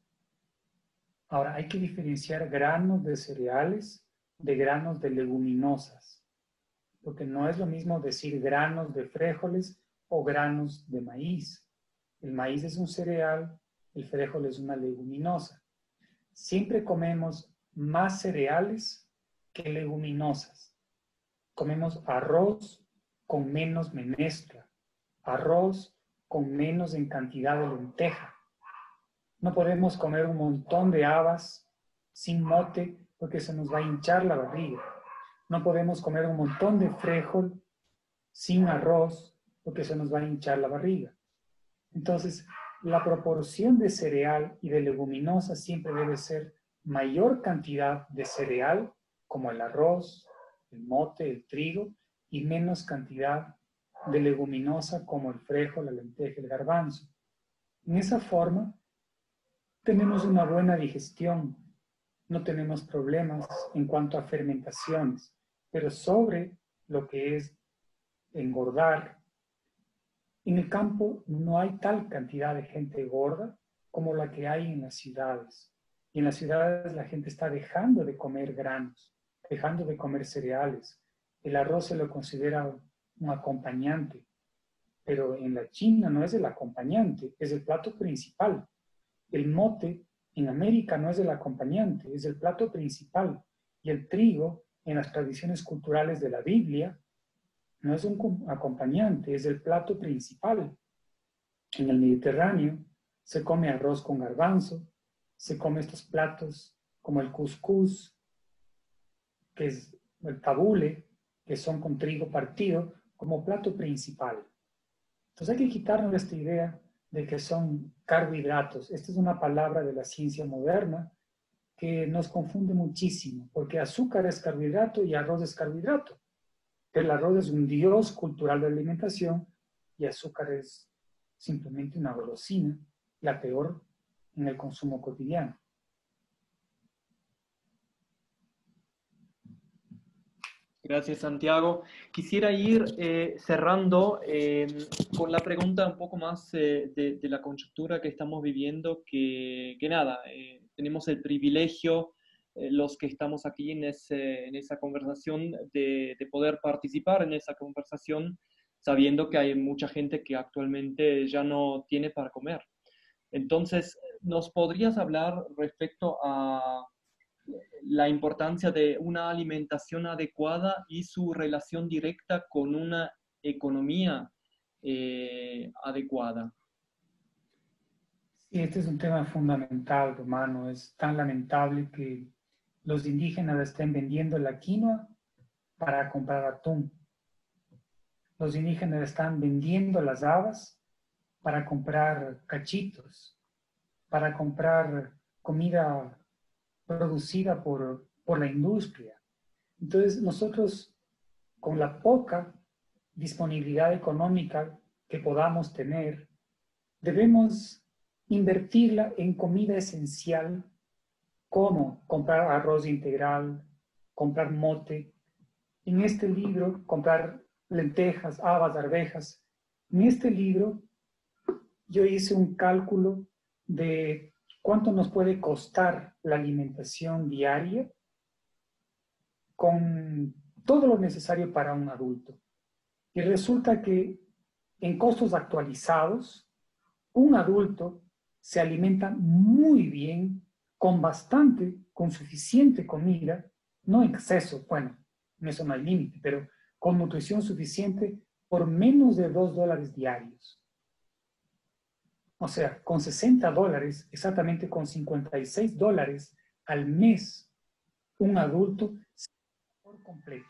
[SPEAKER 3] Ahora, hay que diferenciar granos de cereales de granos de leguminosas, porque no es lo mismo decir granos de frijoles o granos de maíz. El maíz es un cereal, el frijol es una leguminosa. Siempre comemos más cereales que leguminosas. Comemos arroz con menos menestra, arroz con menos en cantidad de lenteja. No podemos comer un montón de habas sin mote porque se nos va a hinchar la barriga. No podemos comer un montón de frijol sin arroz porque se nos va a hinchar la barriga. Entonces, la proporción de cereal y de leguminosa siempre debe ser mayor cantidad de cereal, como el arroz, el mote, el trigo, y menos cantidad de leguminosa, como el frijol, la lenteja, el garbanzo. En esa forma, tenemos una buena digestión, no tenemos problemas en cuanto a fermentaciones, pero sobre lo que es engordar, en el campo no hay tal cantidad de gente gorda como la que hay en las ciudades. Y en las ciudades la gente está dejando de comer granos, dejando de comer cereales. El arroz se lo considera un acompañante, pero en la China no es el acompañante, es el plato principal. El mote en América no es el acompañante, es el plato principal. Y el trigo, en las tradiciones culturales de la Biblia, no es un acompañante, es el plato principal. En el Mediterráneo se come arroz con garbanzo, se come estos platos como el cuscús, que es el tabule, que son con trigo partido, como plato principal. Entonces hay que quitarnos esta idea de que son carbohidratos. Esta es una palabra de la ciencia moderna que nos confunde muchísimo, porque azúcar es carbohidrato y arroz es carbohidrato. El arroz es un dios cultural de alimentación y azúcar es simplemente una golosina, la peor en el consumo cotidiano.
[SPEAKER 2] Gracias, Santiago. Quisiera ir cerrando con la pregunta un poco más de la coyuntura que estamos viviendo, que nada, tenemos el privilegio, los que estamos aquí en esa conversación, de poder participar en esa conversación, sabiendo que hay mucha gente que actualmente ya no tiene para comer. Entonces, ¿nos podrías hablar respecto a la importancia de una alimentación adecuada y su relación directa con una economía adecuada?
[SPEAKER 3] Sí, este es un tema fundamental, hermano. Es tan lamentable que los indígenas estén vendiendo la quinoa para comprar atún. Los indígenas están vendiendo las habas para comprar cachitos, para comprar comida producida por la industria. Entonces, nosotros, con la poca disponibilidad económica que podamos tener, debemos invertirla en comida esencial, como comprar arroz integral, comprar mote. En este libro, comprar lentejas, habas, arvejas. En este libro, yo hice un cálculo de cuánto nos puede costar la alimentación diaria con todo lo necesario para un adulto. Y resulta que en costos actualizados, un adulto se alimenta muy bien, con suficiente comida, no en exceso, bueno, en eso no hay límite, pero con nutrición suficiente por menos de $2 diarios. O sea, con $60, exactamente con $56 al mes, un adulto por completo.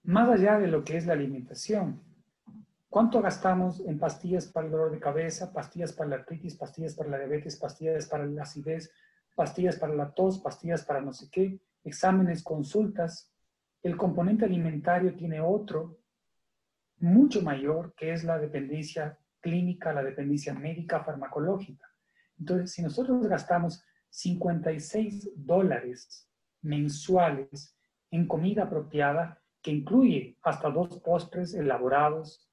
[SPEAKER 3] Más allá de lo que es la alimentación, ¿cuánto gastamos en pastillas para el dolor de cabeza, pastillas para la artritis, pastillas para la diabetes, pastillas para la acidez, pastillas para la tos, pastillas para no sé qué, exámenes, consultas? El componente alimentario tiene otro, mucho mayor, que es la dependencia clínica, la dependencia médica, farmacológica. Entonces, si nosotros gastamos $56 mensuales en comida apropiada, que incluye hasta 2 postres elaborados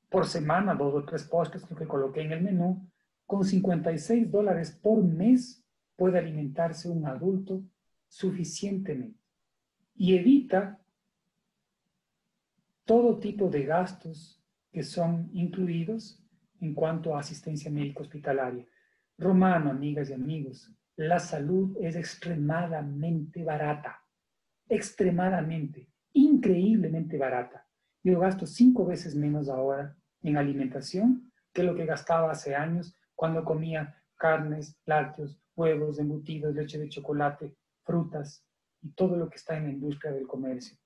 [SPEAKER 3] por semana, 2 o 3 postres que coloqué en el menú, con $56 por mes puede alimentarse un adulto suficientemente y evita todo tipo de gastos que son incluidos en cuanto a asistencia médica hospitalaria. Romano, amigas y amigos, la salud es extremadamente barata, extremadamente, increíblemente barata. Yo gasto 5 veces menos ahora en alimentación que lo que gastaba hace años cuando comía carnes, lácteos, huevos, embutidos, leche de chocolate, frutas y todo lo que está en la industria del comercio.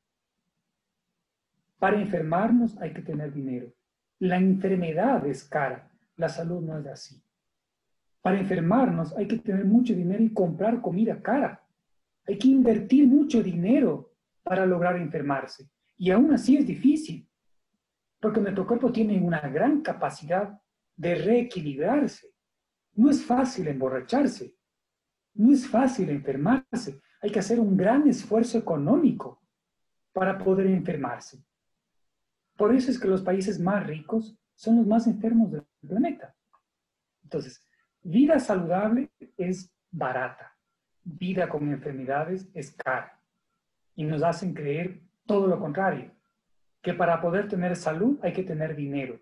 [SPEAKER 3] Para enfermarnos hay que tener dinero. La enfermedad es cara, la salud no es así. Para enfermarnos hay que tener mucho dinero y comprar comida cara. Hay que invertir mucho dinero para lograr enfermarse. Y aún así es difícil, porque nuestro cuerpo tiene una gran capacidad de reequilibrarse. No es fácil emborracharse, no es fácil enfermarse. Hay que hacer un gran esfuerzo económico para poder enfermarse. Por eso es que los países más ricos son los más enfermos del planeta. Entonces, vida saludable es barata. Vida con enfermedades es cara. Y nos hacen creer todo lo contrario, que para poder tener salud hay que tener dinero.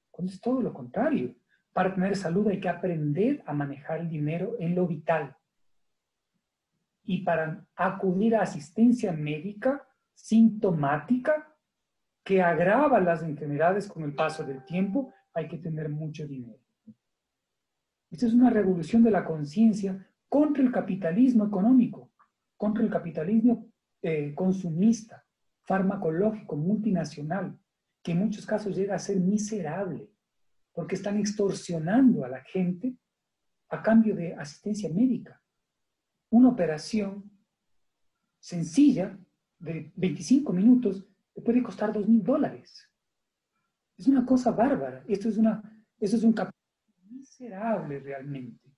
[SPEAKER 3] Cuando es todo lo contrario. Para tener salud hay que aprender a manejar el dinero en lo vital. Y para acudir a asistencia médica sintomática que agrava las enfermedades con el paso del tiempo, hay que tener mucho dinero. Esta es una revolución de la conciencia contra el capitalismo económico, contra el capitalismo consumista, farmacológico, multinacional, que en muchos casos llega a ser miserable, porque están extorsionando a la gente a cambio de asistencia médica. Una operación sencilla de 25 minutos te puede costar $2.000. Es una cosa bárbara. Esto es un capitalismo miserable realmente.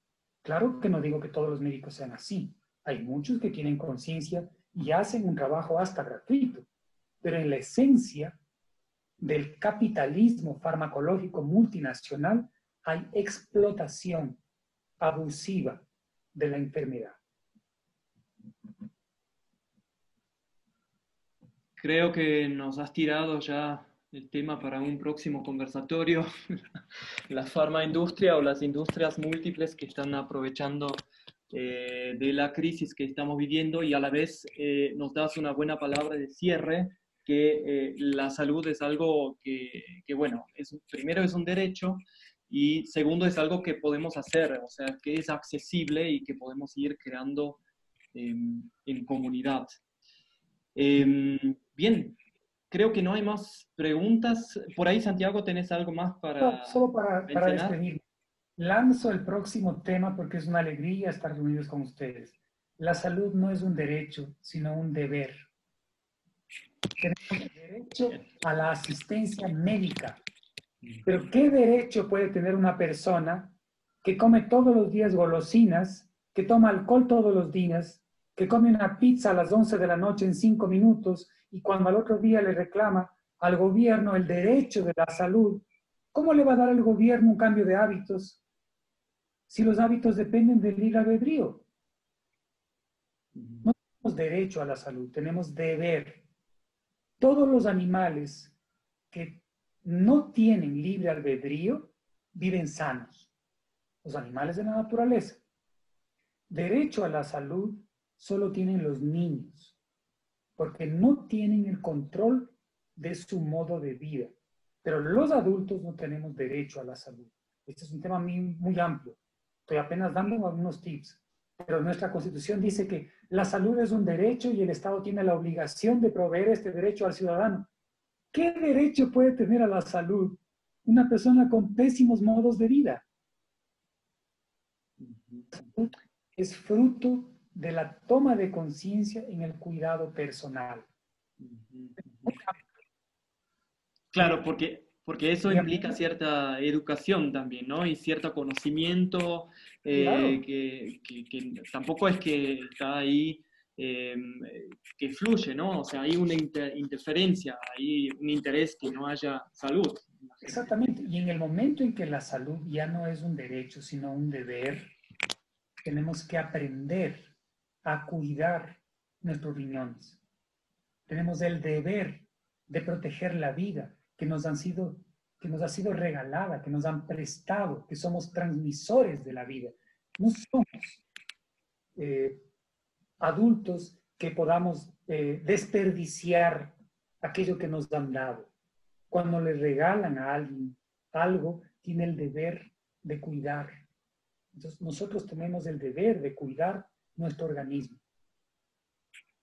[SPEAKER 3] Claro que no digo que todos los médicos sean así. Hay muchos que tienen conciencia y hacen un trabajo hasta gratuito. Pero en la esencia del capitalismo farmacológico multinacional hay explotación abusiva de la enfermedad.
[SPEAKER 2] Creo que nos has tirado ya el tema para un próximo conversatorio, la farmaindustria o las industrias múltiples que están aprovechando de la crisis que estamos viviendo, y a la vez nos das una buena palabra de cierre, que la salud es algo que bueno, primero es un derecho y segundo es algo que podemos hacer, o sea, que es accesible y que podemos ir creando en comunidad. Bien, creo que no hay más preguntas. Por ahí, Santiago, ¿tenés algo más para
[SPEAKER 3] Solo para
[SPEAKER 2] mencionar?
[SPEAKER 3] despedirme. Lanzo el próximo tema porque es una alegría estar reunidos con ustedes. La salud no es un derecho, sino un deber. Tenemos derecho a la asistencia médica. Pero ¿qué derecho puede tener una persona que come todos los días golosinas, que toma alcohol todos los días, que come una pizza a las 11 de la noche en 5 minutos y cuando al otro día le reclama al gobierno el derecho de la salud? ¿Cómo le va a dar el gobierno un cambio de hábitos si los hábitos dependen del libre albedrío? No tenemos derecho a la salud, tenemos deber. Todos los animales que no tienen libre albedrío viven sanos. Los animales de la naturaleza. Derecho a la salud solo tienen los niños, porque no tienen el control de su modo de vida. Pero los adultos no tenemos derecho a la salud. Este es un tema muy amplio. Estoy apenas dando algunos tips. Pero nuestra Constitución dice que la salud es un derecho y el Estado tiene la obligación de proveer este derecho al ciudadano. ¿Qué derecho puede tener a la salud una persona con pésimos modos de vida? La salud es fruto de la toma de conciencia en el cuidado personal.
[SPEAKER 2] Claro, porque eso implica cierta educación también, ¿no? Y cierto conocimiento,
[SPEAKER 3] Claro.
[SPEAKER 2] que tampoco es que está ahí, que fluye, ¿no? O sea, hay una interferencia, hay un interés que no haya salud.
[SPEAKER 3] Exactamente. Y en el momento en que la salud ya no es un derecho, sino un deber, tenemos que aprender a cuidar nuestros riñones. Tenemos el deber de proteger la vida que nos ha sido regalada, que nos han prestado, que somos transmisores de la vida. No somos adultos que podamos desperdiciar aquello que nos han dado. Cuando le regalan a alguien algo, tiene el deber de cuidar. Entonces, nosotros tenemos el deber de cuidar nuestro organismo.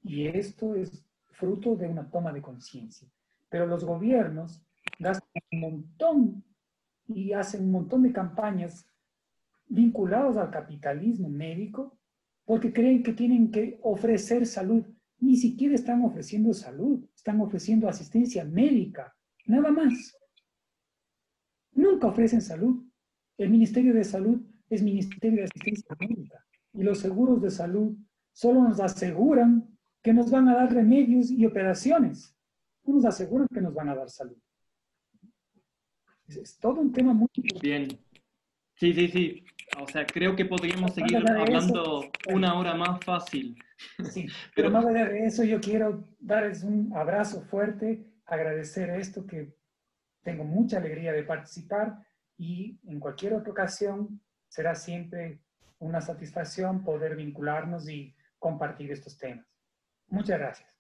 [SPEAKER 3] Y esto es fruto de una toma de conciencia. Pero los gobiernos gastan un montón y hacen un montón de campañas vinculadas al capitalismo médico porque creen que tienen que ofrecer salud. Ni siquiera están ofreciendo salud, están ofreciendo asistencia médica, nada más. Nunca ofrecen salud. El Ministerio de Salud es Ministerio de Asistencia Médica y los seguros de salud solo nos aseguran que nos van a dar remedios y operaciones. No nos aseguran que nos van a dar salud. Es todo un tema muy importante.
[SPEAKER 2] Bien. Sí. O sea, creo que podríamos seguir hablando una hora más fácil.
[SPEAKER 3] Sí, pero más allá de eso, yo quiero darles un abrazo fuerte, agradecer esto, que tengo mucha alegría de participar y en cualquier otra ocasión será siempre una satisfacción poder vincularnos y compartir estos temas. Muchas gracias.